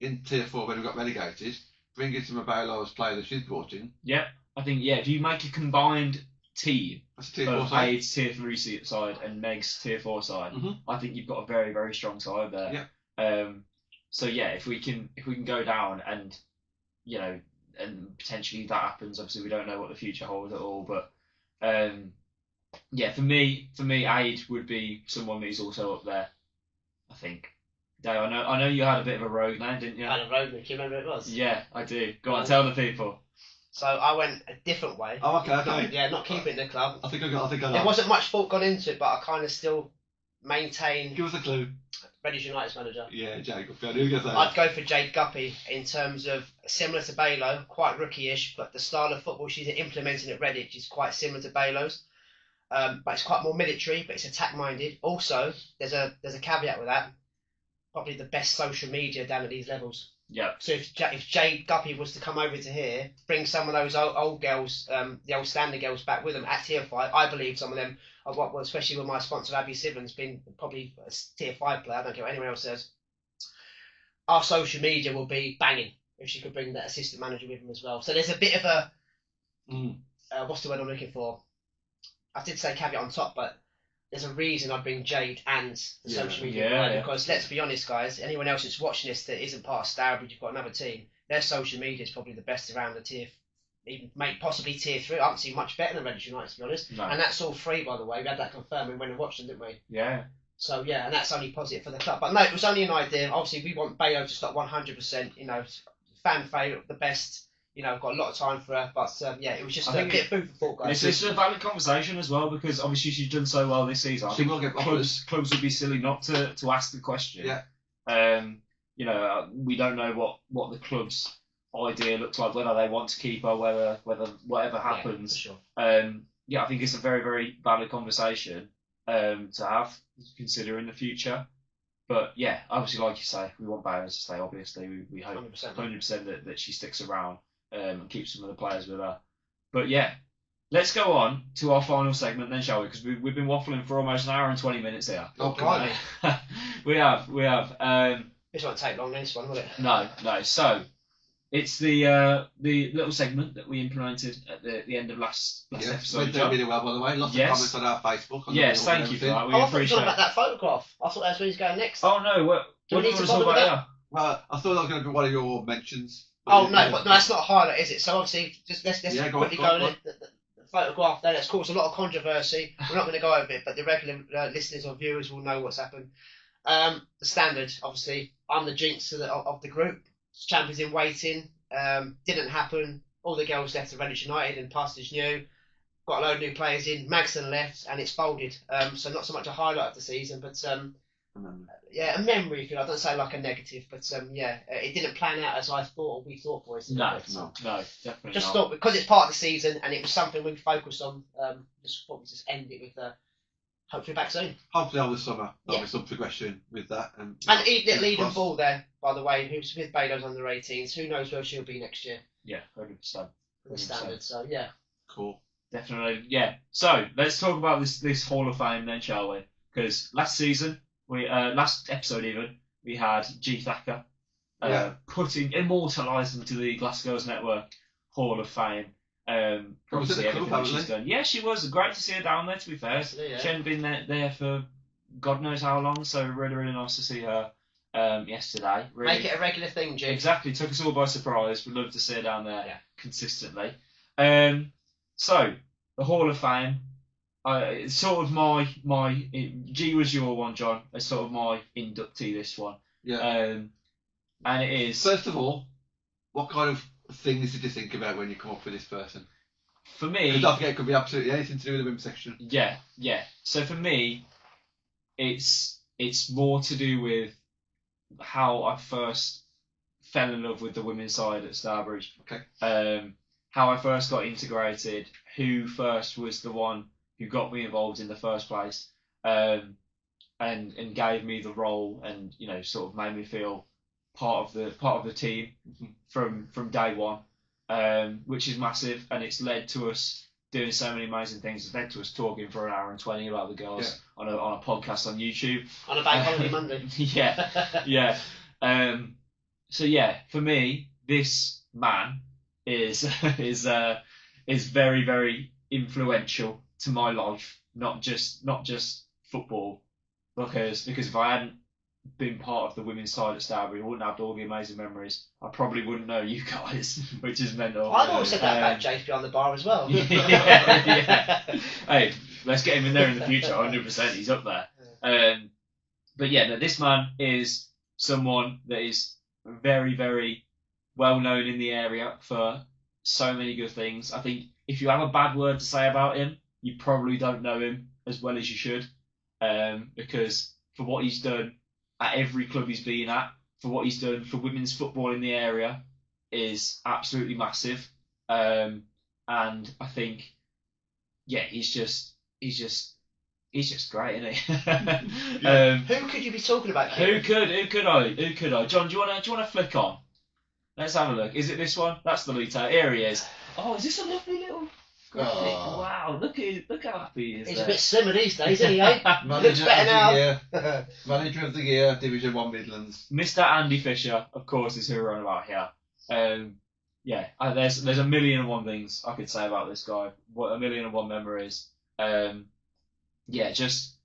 in tier 4 when we got relegated, bring in some of Bailo's players that she's brought in. Yeah, I think if you make a combined team That's a tier 4 of side. Aid's tier 3 side and Meg's tier 4 side, I think you've got a very, very strong side there. Yeah. So yeah, if we can go down and and potentially that happens. Obviously, we don't know what the future holds at all, but for me, Aid would be someone who's also up there. I think. Dave, I know you had a bit of a rogue now, didn't you? I had a rogue. Do you remember who it was? Yeah, I do. Go on, tell the people. So I went a different way. Oh, okay. Yeah, not keeping it in the club. I think I know. There wasn't much thought gone into it, but I kind of still maintain. Give us a clue. Reading United's manager. Yeah, Jake. Who goes there? I'd go for Jade Guppy in terms of similar to Balo, quite rookie-ish, but the style of football she's implementing at Redditch is quite similar to Balo's. But it's quite more military, but it's attack-minded. Also, there's a caveat with that. Probably the best social media down at these levels. Yeah. So if Jade Guppy was to come over to here, bring some of those old girls, the old standard girls back with them at Tier 5, I believe some of them, especially with my sponsor Abby Sivens being probably a Tier 5 player, I don't care what anyone else says, our social media will be banging if she could bring that assistant manager with them as well. So there's a bit of a, what's the word I'm looking for? I did say caveat on top, but there's a reason I bring Jade and the social media because let's be honest, guys, anyone else that's watching this that isn't part of Stourbridge, you've got another team, their social media is probably the best around the tier, even possibly tier 3. I haven't seen much better than Redditch United, to be honest. No. And that's all free, by the way. We had that confirmed. We went and watched them, didn't we? Yeah. So yeah, and that's only positive for the club. But no, it was only an idea. Obviously, we want Balo to stop 100%. Fan favourite, the best. Got a lot of time for her, but it was just a bit of food for thought, guys. It's a valid conversation as well because obviously she's done so well this season. She will get clubs would be silly not to ask the question. Yeah. We don't know what the club's idea looks like, whether they want to keep her, whether whatever happens. Yeah, for sure. I think it's a very, very valid conversation to have, considering the future. But yeah, obviously, like you say, we want Balo to stay. Obviously, we hope 100% that she sticks around. And keep some of the players with her. But yeah, let's go on to our final segment then, shall we? Because we've been waffling for almost an hour and 20 minutes here. Oh, blimey. we have. This won't take long, this one, will it? No. So, it's the little segment that we implemented at the end of last episode. Went doing really well, by the way. Lots of comments on our Facebook. Yes, thank you for that. We appreciate it. I thought you were talking about that photograph. I thought that's where he's going next. Oh, no. What do you want to talk about here? Well, I thought that was going to be one of your mentions. But that's not a highlight, is it? So obviously, just let's quickly go on it. The photograph there, that's caused a lot of controversy. We're not going to go over it, but the regular listeners or viewers will know what's happened. The standard, obviously, I'm the jinx of the group. Champions in waiting. Didn't happen. All the girls left to Redditch United and Pastage new. Got a load of new players in. Magson left and it's folded. So not so much a highlight of the season, but a memory, if you like. I don't say like a negative, but it didn't plan out as I thought or we thought for us. No, definitely just not. thought because it's part of the season and it was something we focused on. Just thought we'd just end it with hopefully back soon. Hopefully over the summer there'll be some progression with that. And lead and ball there, by the way, who's with Balo's under 18s. Who knows where she'll be next year? Yeah, 100%. The standard. So yeah. Cool. Definitely, yeah. So let's talk about this Hall of Fame then, shall we? Because last season. Last episode even, we had G Thacker immortalised into the Glassgirls Network Hall of Fame. Obviously everything that she's done. Yeah, she was. Great to see her down there, to be fair. Yeah. She hadn't been there for God knows how long, so really, really nice to see her yesterday. Really. Make it a regular thing, G. Exactly, took us all by surprise. We'd love to see her down there consistently. So, the Hall of Fame. It's sort of my G was your one, John. It's sort of my inductee, this one. Yeah. And it is. First of all, what kind of things did you think about when you come up with this person? For me, because don't forget, it could be absolutely anything to do with the women's section. Yeah. So for me, it's more to do with how I first fell in love with the women's side at Stourbridge. Okay. How I first got integrated, who first was the one who got me involved in the first place, and gave me the role, and sort of made me feel part of the team from day one, which is massive, and it's led to us doing so many amazing things. It's led to us talking for an hour and 20 about the girls on a podcast on YouTube on a bank holiday Monday. yeah. So yeah, for me, this man is very, very influential to my life, not just football, because if I hadn't been part of the women's side at Stourbridge, I wouldn't have all the amazing memories. I probably wouldn't know you guys, which is mental. I've always said that about Jace behind the bar as well. yeah. Hey, let's get him in there in the future. 100%, he's up there. But yeah, no, this man is someone that is very, very well known in the area for so many good things. I think if you have a bad word to say about him, you probably don't know him as well as you should, because for what he's done at every club he's been at, for what he's done for women's football in the area, is absolutely massive. And I think, yeah, he's just great, isn't he? Who could you be talking about, Who Kieran? could I? John, do you wanna flick on? Let's have a look. Is it this one? That's the Lito. Here he is. Oh, is this a lovely little graphic? Oh. Wow, look how happy he is. He's there. a bit slimmer these days, isn't he, eh? Looks Manager better of now. the year. Manager of the year, Division 1 Midlands. Mr. Andy Fisher, of course, is who we're on about here. Yeah, there's a million and one things I could say about this guy. What a million and one memories. Yeah, just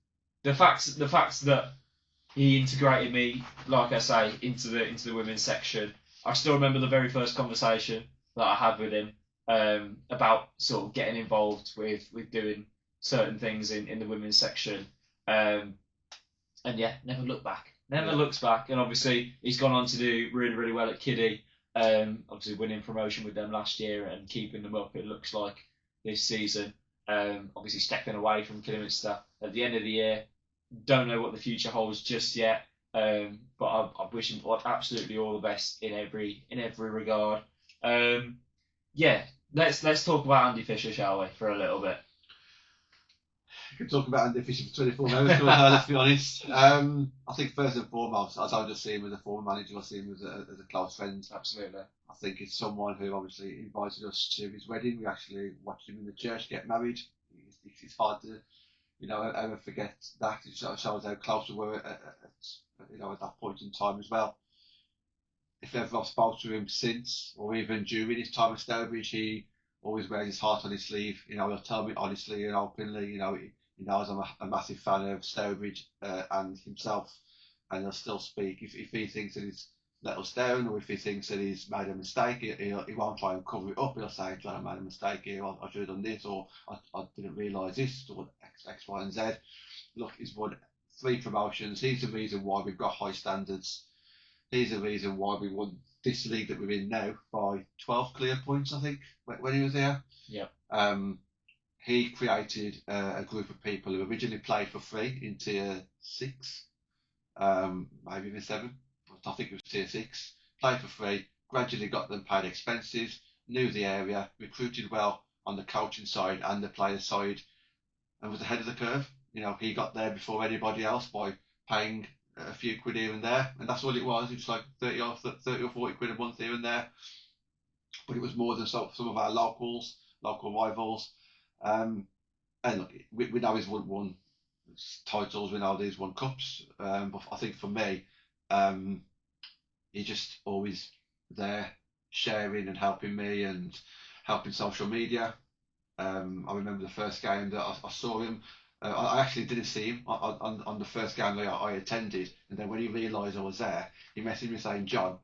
the fact that he integrated me, like I say, into the women's section. I still remember the very first conversation that I had with him about sort of getting involved with doing certain things in the women's section. And yeah, never looked back. Never looks back. And obviously he's gone on to do really, really well at Kiddie. Obviously winning promotion with them last year and keeping them up, it looks like, this season. Obviously stepping away from Kidderminster at the end of the year. Don't know what the future holds just yet. But I wish him absolutely all the best in every regard. Yeah, let's talk about Andy Fisher, shall we, for a little bit? We could talk about Andy Fisher for 24 hours, let's be honest. I think first and foremost, I don't just see him as a former manager, I see him as a close friend. Absolutely. I think it's someone who obviously invited us to his wedding. We actually watched him in the church get married. It's hard to, ever forget that. It sort of shows how close we were at that point in time as well. If ever I've spoken to him since, or even during his time at Stourbridge, he always wears his heart on his sleeve. He'll tell me honestly and openly. He knows I'm a massive fan of Stourbridge and himself, and he'll still speak. If he thinks that he's let us down, or if he thinks that he's made a mistake, he won't try and cover it up. He'll say, "John, I made a mistake here. I should have done this, or I didn't realise this, or X, Y, and Z." Look, he's won 3 promotions. He's the reason why we've got high standards. He's the reason why we won this league that we're in now by 12 clear points, I think, when he was here. Yep. He created a group of people who originally played for free in Tier 6, maybe even 7. I think it was Tier 6. Played for free, gradually got them paid expenses, knew the area, recruited well on the coaching side and the player side, and was ahead of the curve. He got there before anybody else by paying a few quid here and there, and that's all it was. It was like 30 or 40 quid a month here and there, but it was more than some of our local rivals. And look, we know he's won titles, we know he's won cups, but I think for me, he's just always there, sharing and helping me and helping social media. I remember the first game that I saw him. I actually didn't see him on the first game that I attended, and then when he realised I was there, he messaged me saying, "John,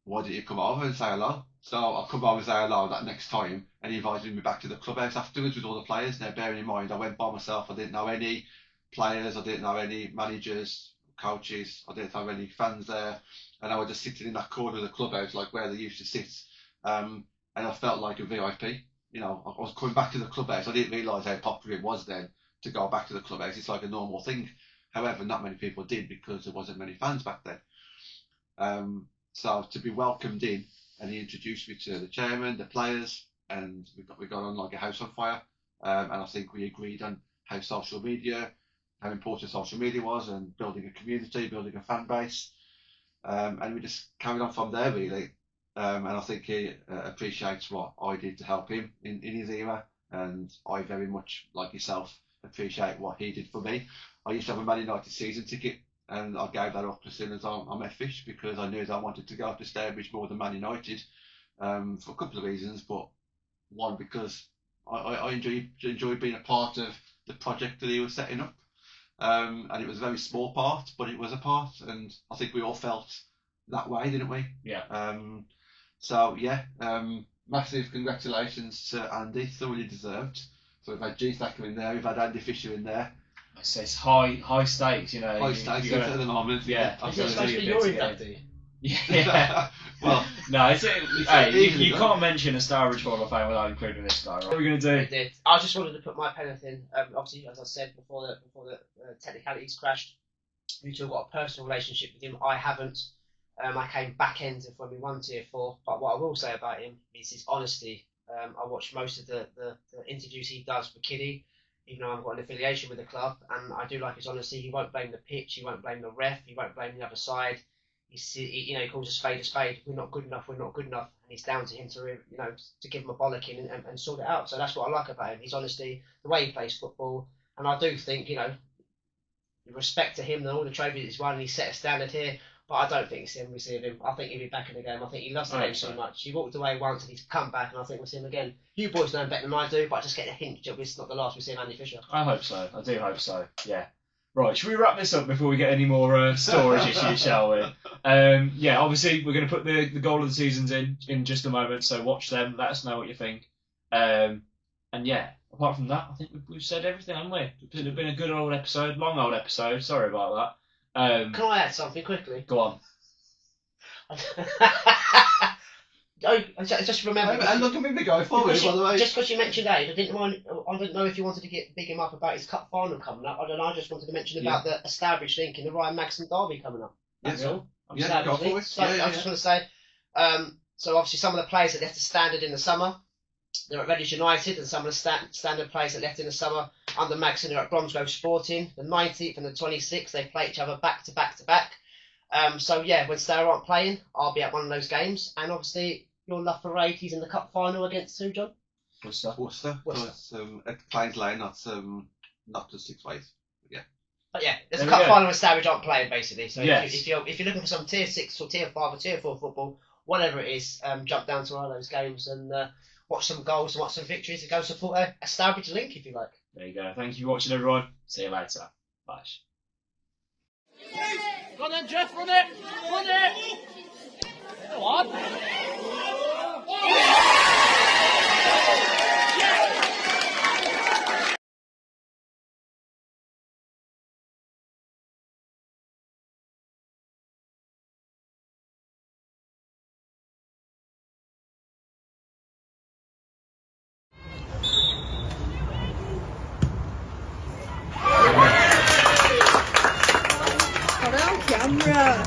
why didn't you come over and say hello?" So I come over and say hello that next time, and he invited me back to the clubhouse afterwards with all the players. Now, bearing in mind, I went by myself. I didn't know any players. I didn't know any managers, coaches. I didn't have any fans there, and I was just sitting in that corner of the clubhouse, like where they used to sit, and I felt like a VIP. I was coming back to the clubhouse. I didn't realise how popular it was then to go back to the clubhouse. It's like a normal thing. However, not many people did because there wasn't many fans back then. So to be welcomed in, and he introduced me to the chairman, the players, and we got on like a house on fire. And I think we agreed on how important social media was, and building a community, building a fan base. And we just carried on from there, really. And I think he appreciates what I did to help him in his era, and I very much, like yourself, appreciate what he did for me. I used to have a Man United season ticket, and I gave that up as soon as I met Fish, because I knew that I wanted to go to Stourbridge more than Man United, for a couple of reasons. But one, because I enjoyed being a part of the project that he was setting up, and it was a very small part, but it was a part, and I think we all felt that way, didn't we? Yeah. So yeah, massive congratulations to Andy, thoroughly deserved. So we've had G-Stacker in there, we've had Andy Fisher in there. I say it's high stakes, you know. High stakes at the moment. Yeah. Is it supposed to be your inductee? Yeah. Well, no, hey, you done. can't mention a Starbridge Hall of Fame without including this guy, right? What are we going to I do? did. I just wanted to put my penny in. Obviously, as I said before the technicalities crashed, you two got a personal relationship with him. I haven't. I came back end of when we won Tier 4. But what I will say about him is his honesty. I watched most of the interviews he does for Kiddie, even though I've got an affiliation with the club, and I do like his honesty. He won't blame the pitch, he won't blame the ref, he won't blame the other side. He calls a spade a spade. We're not good enough, and it's down to him to give him a bollocking and sort it out. So that's what I like about him, his honesty, the way he plays football, and I do think, respect to him and all the trophies he's won, and he set a standard here. But I don't think it's him. We see him. I think he'll be back in the game. I think he loves the game so much. He walked away once and he's come back, and I think we'll see him again. You boys know him better than I do, but I just get a hint that it's not the last we see of Andy Fisher. I hope so. I do hope so. Yeah. Right, should we wrap this up before we get any more storage issues, shall we? Yeah, obviously we're going to put the goal of the seasons in just a moment, so watch them. Let us know what you think. And yeah, apart from that, I think we've said everything, haven't we? It's been a good old episode, long old episode. Sorry about that. Can I add something quickly? Go on. Just remember. And look at me going forward, by the way. Just because you mentioned Aid, I didn't know if you wanted to big him up about his cup final coming up. I don't know. I just wanted to mention about the established link in the Ryan Maxim derby coming up. That's all. Yeah, go for it. So I just want to say. So obviously some of the players that left the standard in the summer, they're at Redditch United, and some of the standard players that left in the summer under Maxim are at Bromsgrove Sporting. The 19th and the 26th, they play each other back to back to back. So yeah, when Stour aren't playing, I'll be at one of those games, and obviously your love for Raid, he's in the cup final against who, John? Worcester. So it's at Plains Lane, not to 6 ways. Yeah. But yeah, there's a cup final when Stour aren't playing basically. So yes. if you're looking for some Tier 6 or Tier 5 or Tier 4 football, whatever it is, jump down to one of those games and watch some goals and watch some victories and go support a Stourbridge link if you like. There you go. Thank you for watching, everyone. See you later. Bye. Go on then, Jeff, run it! Run it! Go on! Camera.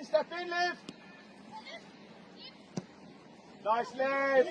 Step in, Liv! Nice, Liv!